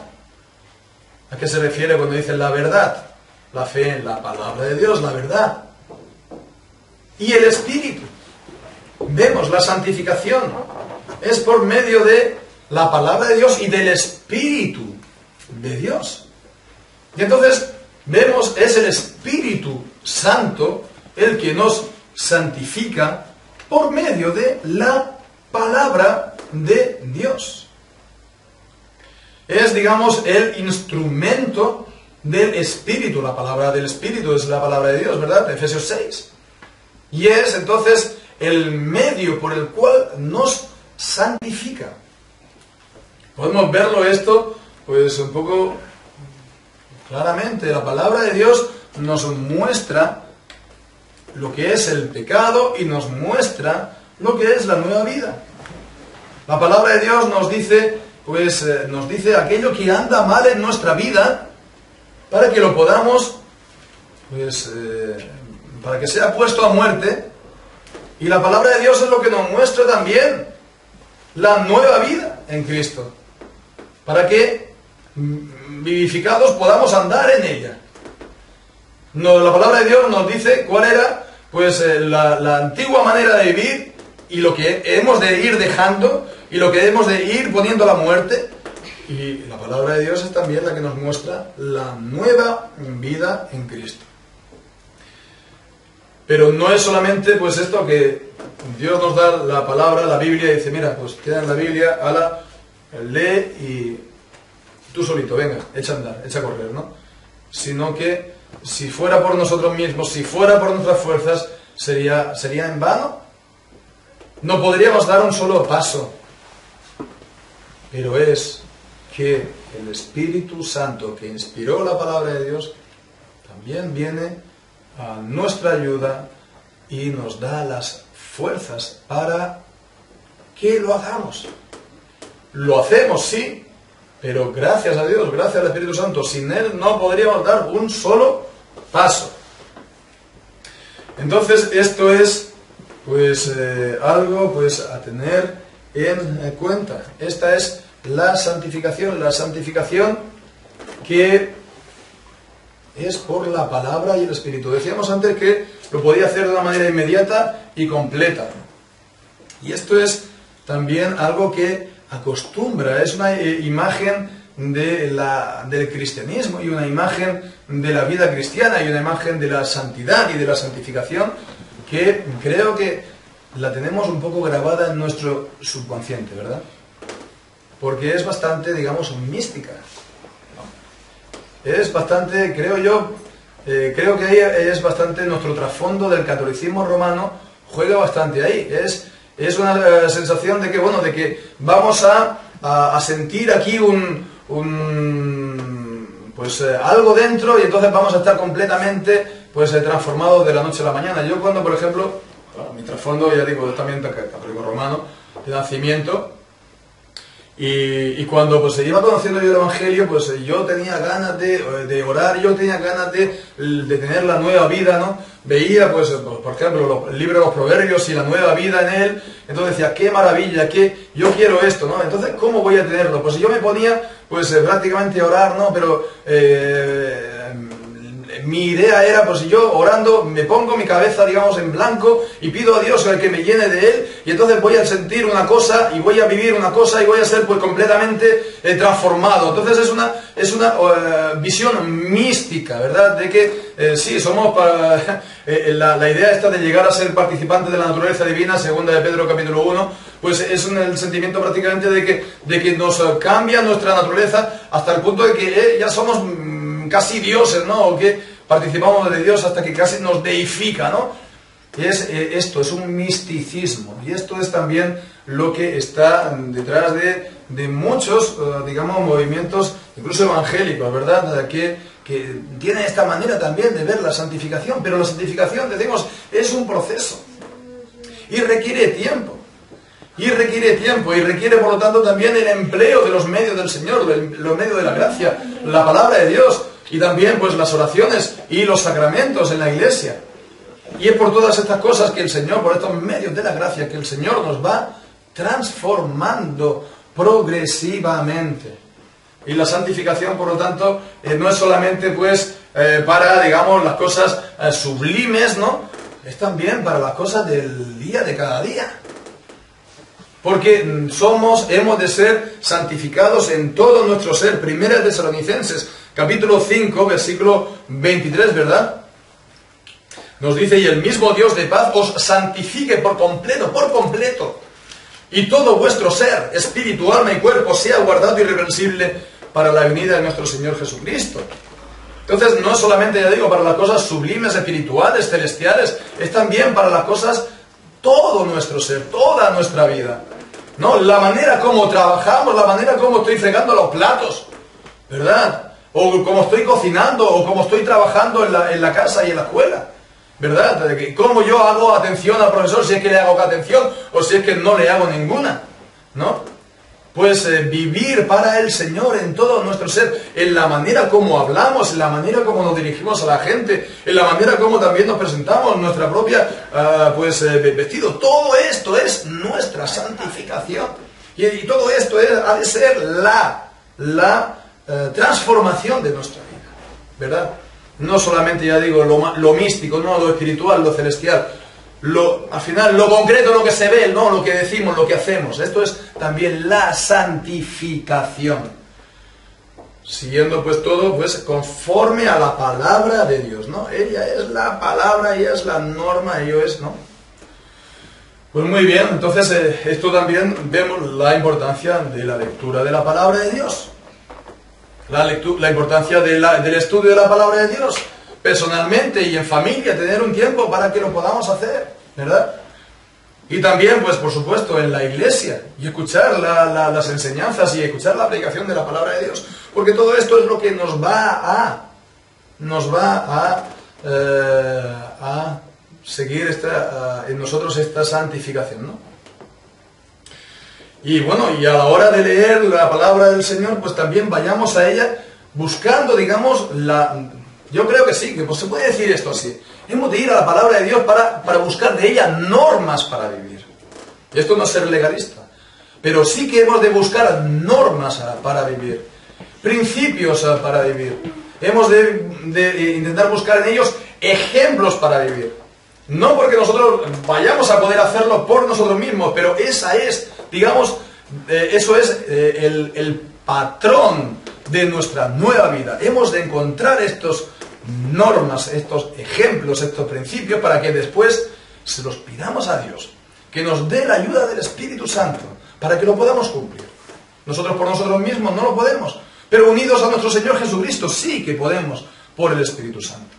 ¿A qué se refiere cuando dice la verdad? La fe en la palabra de Dios, la verdad. Y el Espíritu. Vemos, la santificación es por medio de la palabra de Dios y del Espíritu de Dios. Y entonces vemos, es el Espíritu Santo el que nos santifica por medio de la palabra de Dios. Es, digamos, el instrumento del Espíritu. La palabra del Espíritu es la palabra de Dios, ¿verdad? Efesios 6. Y es entonces el medio por el cual nos santifica. Podemos verlo esto, pues un poco claramente. La palabra de Dios nos muestra lo que es el pecado y nos muestra lo que es la nueva vida. La palabra de Dios nos dice, nos dice aquello que anda mal en nuestra vida para que lo podamos, para que sea puesto a muerte. Y la palabra de Dios es lo que nos muestra también la nueva vida en Cristo, para que vivificados podamos andar en ella. La palabra de Dios nos dice cuál era la antigua manera de vivir y lo que hemos de ir dejando y lo que hemos de ir poniendo a la muerte. Y la palabra de Dios es también la que nos muestra la nueva vida en Cristo. Pero no es solamente esto que Dios nos da la palabra, la Biblia, y dice: mira, pues tienes la Biblia, lee y tú solito, venga, echa a andar, echa a correr, ¿no? Sino que si fuera por nosotros mismos, si fuera por nuestras fuerzas, sería en vano. No podríamos dar un solo paso. Pero es que el Espíritu Santo que inspiró la palabra de Dios también viene a nuestra ayuda y nos da las fuerzas para que lo hagamos. Lo hacemos, sí, pero gracias a Dios, gracias al Espíritu Santo, sin Él no podríamos dar un solo paso. Entonces esto es algo a tener en cuenta. Esta es la santificación que es por la palabra y el Espíritu. Decíamos antes que lo podía hacer de una manera inmediata y completa. Y esto es también algo que acostumbra, es una imagen del cristianismo y una imagen de la vida cristiana y una imagen de la santidad y de la santificación que creo que la tenemos un poco grabada en nuestro subconsciente, ¿verdad? Porque es bastante, digamos, mística. Es bastante, creo que ahí es bastante nuestro trasfondo del catolicismo romano, juega bastante ahí. Es una sensación de que vamos a sentir aquí pues algo dentro, y entonces vamos a estar completamente pues transformados de la noche a la mañana. Yo cuando, por ejemplo, mi trasfondo, ya digo, yo también católico romano, de nacimiento, y cuando pues se iba conociendo yo el Evangelio, pues yo tenía ganas de orar, yo tenía ganas de tener la nueva vida, ¿no? Veía, pues, por ejemplo, el libro de los Proverbios y la nueva vida en él, entonces decía, qué maravilla, yo quiero esto, ¿no? Entonces, ¿cómo voy a tenerlo? Pues yo me ponía, pues, prácticamente a orar, ¿no? Pero mi idea era, pues yo orando, me pongo mi cabeza, digamos, en blanco y pido a Dios que me llene de Él, y entonces voy a sentir una cosa y voy a vivir una cosa y voy a ser pues completamente transformado. Entonces es una visión mística, ¿verdad? De que sí, somos para la idea esta de llegar a ser participantes de la naturaleza divina, segunda de Pedro capítulo 1, pues es el sentimiento prácticamente de que nos cambia nuestra naturaleza hasta el punto de que ya somos casi dioses, ¿no? O que participamos de Dios hasta que casi nos deifica, ¿no? Y esto es un misticismo, y esto es también lo que está detrás de muchos, digamos, movimientos, incluso evangélicos, ¿verdad? Que tienen esta manera también de ver la santificación, pero la santificación, decimos, es un proceso, y requiere tiempo. Y requiere por lo tanto también el empleo de los medios del Señor, los medios de la gracia, la palabra de Dios, y también pues las oraciones y los sacramentos en la iglesia. Y es por todas estas cosas que el Señor, por estos medios de la gracia, que el Señor nos va transformando progresivamente. Y la santificación, por lo tanto, no es solamente pues para, digamos, las cosas sublimes, ¿no? Es también para las cosas del día, de cada día. Porque hemos de ser santificados en todo nuestro ser. Primera de Tesalonicenses, capítulo 5, versículo 23, ¿verdad? Nos dice, y el mismo Dios de paz os santifique por completo, y todo vuestro ser, espíritu, alma y cuerpo, sea guardado irreprensible para la venida de nuestro Señor Jesucristo. Entonces, no solamente, ya digo, para las cosas sublimes, espirituales, celestiales, es también para las cosas, todo nuestro ser, toda nuestra vida, ¿no? La manera como trabajamos, la manera como estoy fregando los platos, ¿verdad? O como estoy cocinando, o como estoy trabajando en la casa y en la escuela, ¿verdad? Cómo yo hago atención al profesor, si es que le hago atención, o si es que no le hago ninguna, ¿no? Pues vivir para el Señor en todo nuestro ser, en la manera como hablamos, en la manera como nos dirigimos a la gente, en la manera como también nos presentamos, nuestra propia vestido. Todo esto es nuestra santificación. Y todo esto ha de ser la transformación de nuestra vida, ¿verdad? No solamente, ya digo, lo místico, no lo espiritual, lo celestial. Al final, lo concreto, lo que se ve, no lo que decimos, lo que hacemos. Esto es también la santificación. Siguiendo pues todo pues conforme a la palabra de Dios, ¿no? Ella es la palabra, ella es la norma, ello es, ¿no? Pues muy bien, entonces esto también vemos la importancia de la lectura de la palabra de Dios. La importancia del estudio de la palabra de Dios. Personalmente y en familia, tener un tiempo para que lo podamos hacer, ¿verdad? Y también, pues por supuesto, en la iglesia, y escuchar las enseñanzas y escuchar la predicación de la palabra de Dios, porque todo esto es lo que nos va a seguir en nosotros esta santificación, ¿no? Y bueno, y a la hora de leer la palabra del Señor, pues también vayamos a ella buscando, digamos, yo creo que sí, que pues se puede decir esto así. Hemos de ir a la palabra de Dios para buscar de ella normas para vivir. Y esto no es ser legalista. Pero sí que hemos de buscar normas para vivir. Principios para vivir. Hemos de intentar buscar en ellos ejemplos para vivir. No porque nosotros vayamos a poder hacerlo por nosotros mismos, pero esa es, digamos, eso es el patrón de nuestra nueva vida. Hemos de encontrar estos normas, estos ejemplos, estos principios, para que después se los pidamos a Dios, que nos dé la ayuda del Espíritu Santo, para que lo podamos cumplir. Nosotros por nosotros mismos no lo podemos, pero unidos a nuestro Señor Jesucristo sí que podemos por el Espíritu Santo.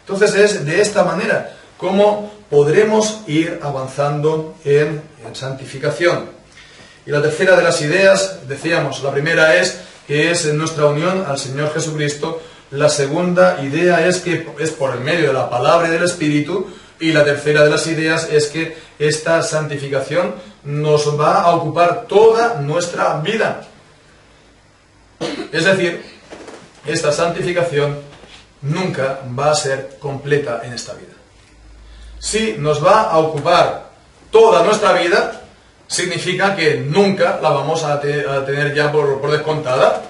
Entonces es de esta manera como podremos ir avanzando en santificación. Y la tercera de las ideas, decíamos, la primera es que es nuestra unión al Señor Jesucristo. La segunda idea es que es por el medio de la palabra y del Espíritu. Y la tercera de las ideas es que esta santificación nos va a ocupar toda nuestra vida. Es decir, esta santificación nunca va a ser completa en esta vida. Si nos va a ocupar toda nuestra vida, significa que nunca la vamos a tener ya por descontada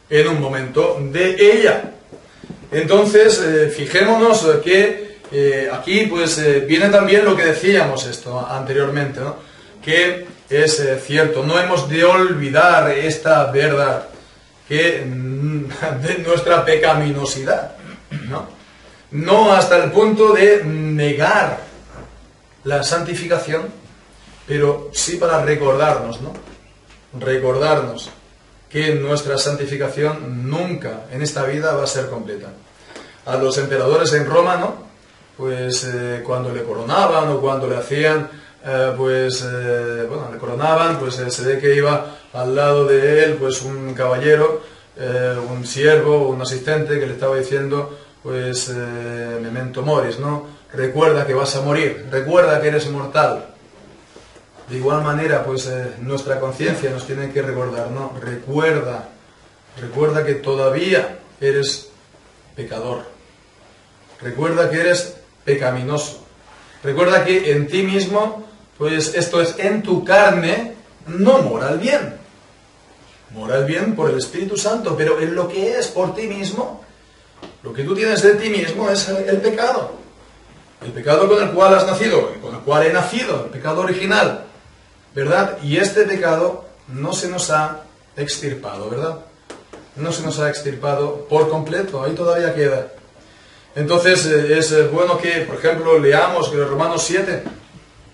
en un momento de ella. Entonces, fijémonos que aquí pues viene también lo que decíamos esto anteriormente, ¿no? Que es cierto, no hemos de olvidar esta verdad que de nuestra pecaminosidad, no hasta el punto de negar la santificación, pero sí para recordarnos, ¿no? Recordarnos que nuestra santificación nunca en esta vida va a ser completa. A los emperadores en Roma, ¿no? Pues cuando le coronaban o cuando le hacían, le coronaban, pues se ve que iba al lado de él pues un caballero, un siervo, un asistente que le estaba diciendo, pues memento moris, ¿no? Recuerda que vas a morir, recuerda que eres mortal. De igual manera, pues nuestra conciencia nos tiene que recordar, ¿no? Recuerda que todavía eres pecador. Recuerda que eres pecaminoso. Recuerda que en ti mismo, pues esto es, en tu carne, no mora el bien. Mora el bien por el Espíritu Santo, pero en lo que es por ti mismo, lo que tú tienes de ti mismo es el pecado. El pecado con el cual has nacido, con el cual he nacido, el pecado original, ¿verdad? Y este pecado no se nos ha extirpado, ¿verdad? No se nos ha extirpado por completo, ahí todavía queda. Entonces es bueno que, por ejemplo, leamos Romanos 7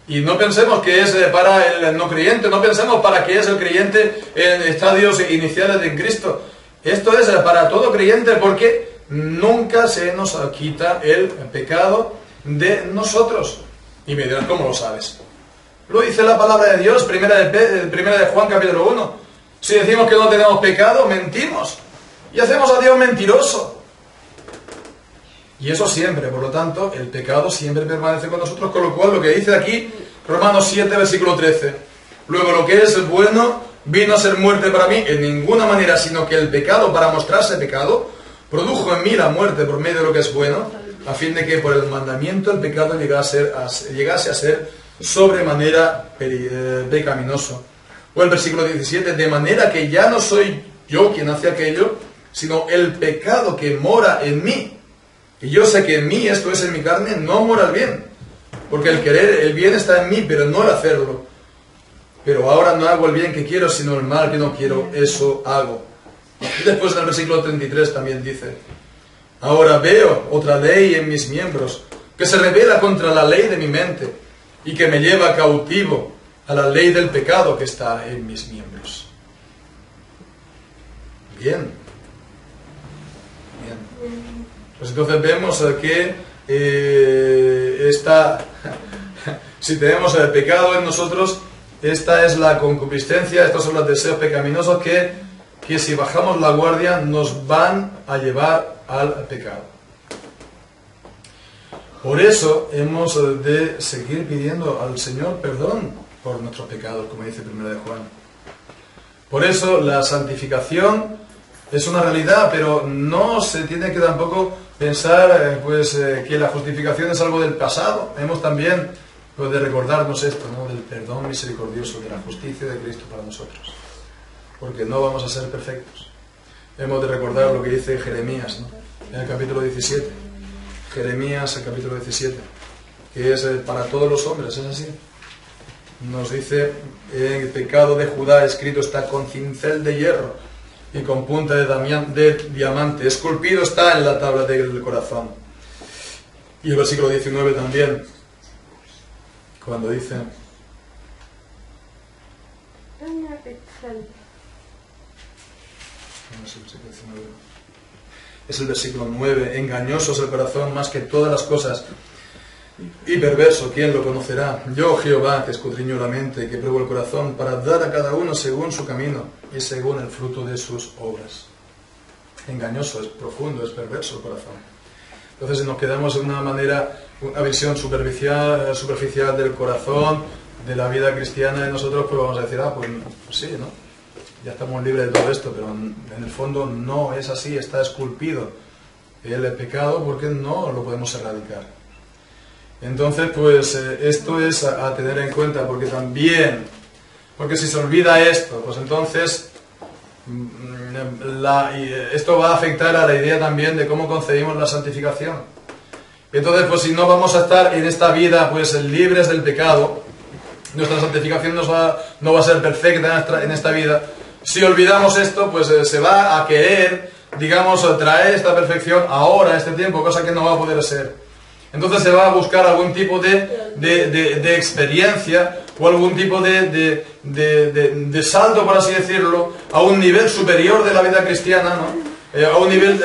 y no pensemos que es para el no creyente, no pensemos para que es el creyente en estadios iniciales de Cristo. Esto es para todo creyente porque nunca se nos quita el pecado de nosotros. Y me dirán, ¿cómo lo sabes? Lo dice la palabra de Dios, primera de Juan capítulo 1. Si decimos que no tenemos pecado, mentimos y hacemos a Dios mentiroso. Y eso siempre, por lo tanto, el pecado siempre permanece con nosotros, con lo cual lo que dice aquí, Romanos 7, versículo 13. Luego lo que es bueno vino a ser muerte para mí en ninguna manera, sino que el pecado, para mostrarse pecado, produjo en mí la muerte por medio de lo que es bueno, a fin de que por el mandamiento el pecado llegase a ser sobremanera pecaminoso. O el versículo 17, de manera que ya no soy yo quien hace aquello, sino el pecado que mora en mí. Y yo sé que en mí, esto es en mi carne, no mora el bien. Porque el querer, el bien está en mí, pero no el hacerlo. Pero ahora no hago el bien que quiero, sino el mal que no quiero, eso hago. Y después en el versículo 33 también dice, ahora veo otra ley en mis miembros, que se revela contra la ley de mi mente, y que me lleva cautivo a la ley del pecado que está en mis miembros. Bien. Pues entonces vemos que si tenemos el pecado en nosotros, esta es la concupiscencia, estos son los deseos pecaminosos que si bajamos la guardia nos van a llevar al pecado. Por eso hemos de seguir pidiendo al Señor perdón por nuestros pecados, como dice 1 de Juan. Por eso la santificación es una realidad, pero no se tiene que tampoco pensar que la justificación es algo del pasado. Hemos también de recordarnos esto, ¿no? Del perdón misericordioso, de la justicia de Cristo para nosotros. Porque no vamos a ser perfectos. Hemos de recordar lo que dice Jeremías, ¿no? En el capítulo 17. Jeremías, el capítulo 17, que es para todos los hombres, es así. Nos dice, el pecado de Judá escrito está con cincel de hierro y con punta de diamante, esculpido está en la tabla del corazón. Y el versículo 19 también, cuando dice, es el versículo 9, engañoso es el corazón más que todas las cosas y perverso, ¿quién lo conocerá? Yo, Jehová, que escudriño la mente y que pruebo el corazón, para dar a cada uno según su camino y según el fruto de sus obras. Engañoso, es profundo, es perverso el corazón. Entonces, si nos quedamos en una visión superficial del corazón, de la vida cristiana de nosotros, pues vamos a decir, pues sí, ¿no? Ya estamos libres de todo esto, pero en el fondo no es así, está esculpido el pecado porque no lo podemos erradicar. Entonces, pues esto es a tener en cuenta, porque si se olvida esto, pues entonces esto va a afectar a la idea también de cómo concebimos la santificación. Entonces, pues si no vamos a estar en esta vida pues libres del pecado, nuestra santificación no va a ser perfecta en esta vida. Si olvidamos esto, pues se va a querer, digamos, traer esta perfección ahora, este tiempo, cosa que no va a poder ser. Entonces se va a buscar algún tipo de experiencia o algún tipo de salto, por así decirlo, a un nivel superior de la vida cristiana, ¿no? A un nivel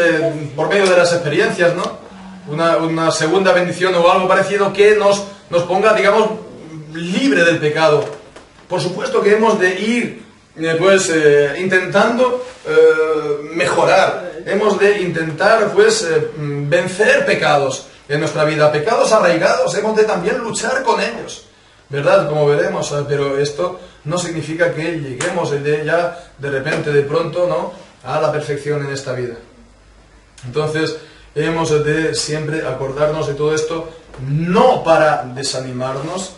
por medio de las experiencias, ¿no? Una segunda bendición o algo parecido que nos ponga, digamos, libre del pecado. Por supuesto que hemos de ir intentando mejorar, hemos de intentar vencer pecados en nuestra vida, pecados arraigados, hemos de también luchar con ellos, ¿verdad? Como veremos, pero esto no significa que lleguemos de repente, de pronto, ¿no?, a la perfección en esta vida. Entonces, hemos de siempre acordarnos de todo esto, no para desanimarnos,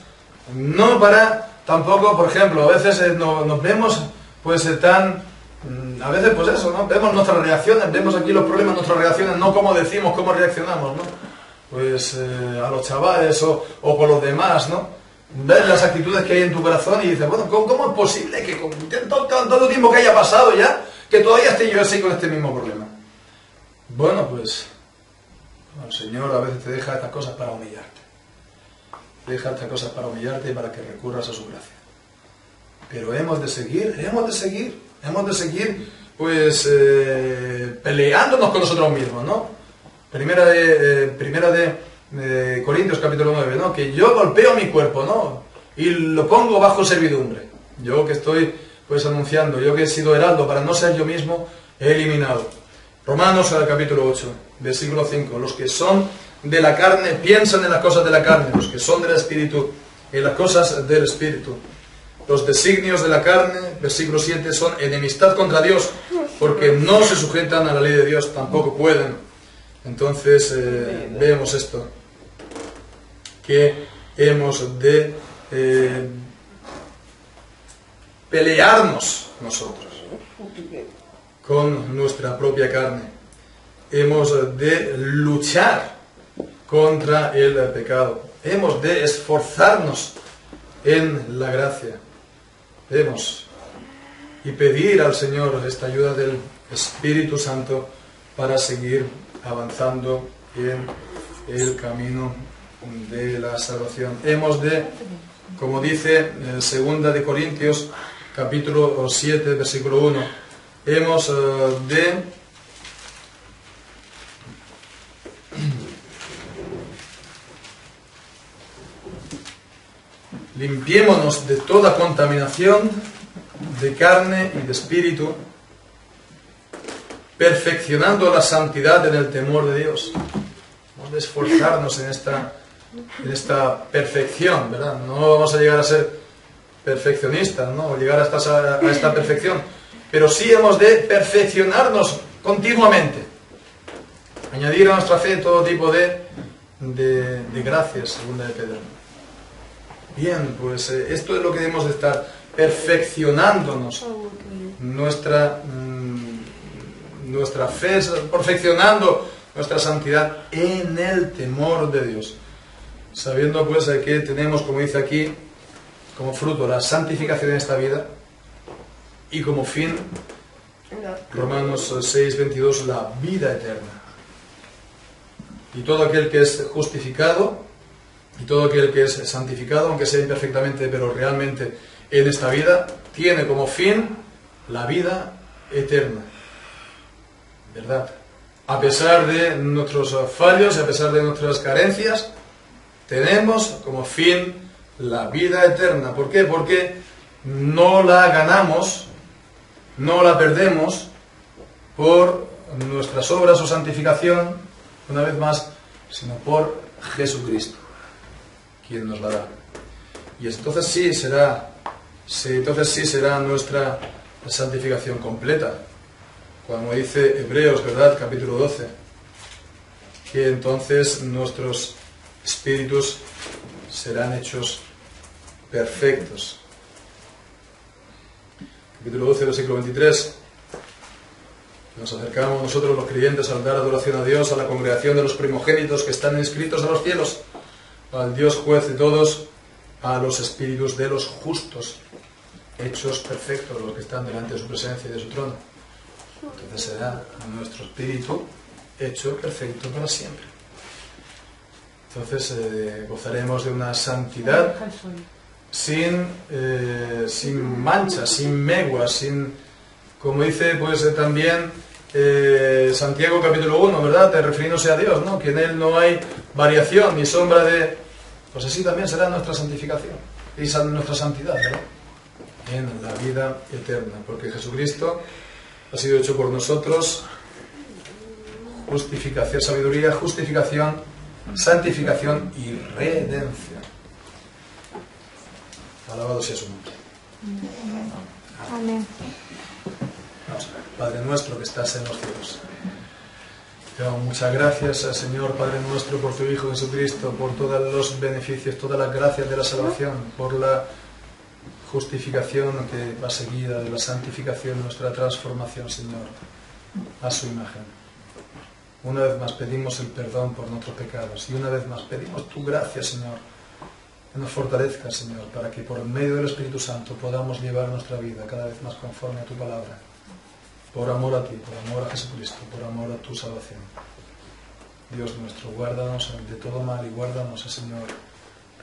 no para tampoco, por ejemplo, a veces nos vemos a veces pues eso, ¿no? Vemos nuestras reacciones, vemos aquí los problemas, nuestras reacciones, no cómo decimos, cómo reaccionamos, ¿no? A los chavales o con los demás, ¿no? Ves las actitudes que hay en tu corazón y dices, bueno, ¿cómo es posible que con todo tiempo que haya pasado ya, que todavía esté yo así con este mismo problema? Bueno, pues el Señor a veces te deja estas cosas para humillarte. Te deja estas cosas para humillarte y para que recurras a su gracia. Pero hemos de seguir, peleándonos con nosotros mismos, ¿no? Primera de Corintios capítulo 9, ¿no? Que yo golpeo mi cuerpo, ¿no? Y lo pongo bajo servidumbre. Yo que estoy anunciando, yo que he sido heraldo para no ser yo mismo, he eliminado. Romanos capítulo 8, versículo 5. Los que son de la carne piensan en las cosas de la carne, los que son del Espíritu en las cosas del Espíritu. Los designios de la carne, versículo 7, son enemistad contra Dios, porque no se sujetan a la ley de Dios, tampoco pueden. Entonces vemos esto, que hemos de pelearnos nosotros con nuestra propia carne. Hemos de luchar contra el pecado. Hemos de esforzarnos en la gracia. Y pedir al Señor esta ayuda del Espíritu Santo para seguir avanzando en el camino de la salvación. Hemos de, como dice en 2 de Corintios capítulo 7 versículo 1, hemos de limpiémonos de toda contaminación de carne y de espíritu, perfeccionando la santidad en el temor de Dios. Hemos de esforzarnos en esta perfección, ¿verdad? No vamos a llegar a ser perfeccionistas, ¿no? O llegar a esta perfección, pero sí hemos de perfeccionarnos continuamente, añadir a nuestra fe todo tipo de gracias, segunda de Pedro. Bien, pues esto es lo que debemos de estar perfeccionándonos, nuestra fe, perfeccionando nuestra santidad en el temor de Dios, sabiendo pues que tenemos, como dice aquí, como fruto la santificación en esta vida y como fin, Romanos 6:22, la vida eterna. Y todo aquel que es justificado y todo aquel que es santificado, aunque sea imperfectamente, pero realmente en esta vida, tiene como fin la vida eterna. ¿Verdad? A pesar de nuestros fallos, a pesar de nuestras carencias, Tenemos como fin la vida eterna. ¿Por qué? Porque no la ganamos, no la perdemos por nuestras obras o santificación, una vez más, sino por Jesucristo, quien nos la da. Y entonces sí será nuestra santificación completa. Como dice Hebreos, ¿verdad? Capítulo 12, que entonces nuestros espíritus serán hechos perfectos. Capítulo 12, versículo 23. Nos acercamos nosotros los creyentes al dar adoración a Dios, a la congregación de los primogénitos que están inscritos en los cielos, al Dios juez de todos, a los espíritus de los justos, hechos perfectos, los que están delante de su presencia y de su trono. Entonces será nuestro espíritu hecho perfecto para siempre. Entonces gozaremos de una santidad sin mancha, sin megua, como dice pues también Santiago capítulo 1, ¿verdad? Refiriéndose a Dios, ¿no? Que en Él no hay variación ni sombra de... Pues así también será nuestra santificación y nuestra santidad, ¿verdad? En la vida eterna, porque Jesucristo ha sido hecho por nosotros justificación, sabiduría, justificación, santificación y redención. Alabado sea su nombre. Amén. Vamos a ver. Padre nuestro que estás en los cielos. Te damos muchas gracias, Señor, Padre nuestro, por tu Hijo Jesucristo, por todos los beneficios, todas las gracias de la salvación, por la justificación que va seguida de la santificación, nuestra transformación, Señor, a su imagen. Una vez más pedimos el perdón por nuestros pecados y una vez más pedimos tu gracia, Señor, que nos fortalezca, Señor, para que por medio del Espíritu Santo podamos llevar nuestra vida cada vez más conforme a tu palabra, por amor a ti, por amor a Jesucristo, por amor a tu salvación. Dios nuestro, guárdanos de todo mal y guárdanos, Señor,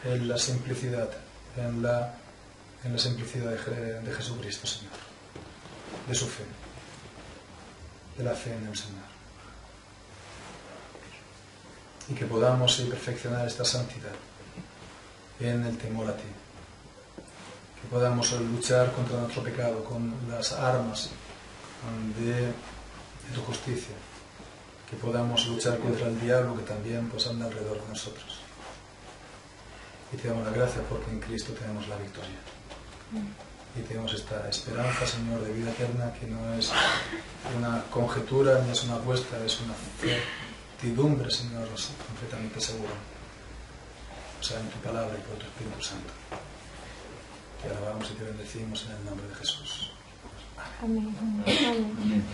en la simplicidad, en la simplicidad de Jesucristo, Señor, de su fe, de la fe en el Señor. Y que podamos perfeccionar esta santidad en el temor a ti. Que podamos luchar contra nuestro pecado con las armas de tu justicia. Que podamos luchar contra el diablo que también pues anda alrededor de nosotros. Y te damos la gracia porque en Cristo tenemos la victoria. Y tenemos esta esperanza, Señor, de vida eterna, que no es una conjetura ni es una apuesta, es una certidumbre, Señor, completamente segura. O sea, en tu palabra y por tu Espíritu Santo. Te alabamos y te bendecimos en el nombre de Jesús. Amén. Amén. Amén.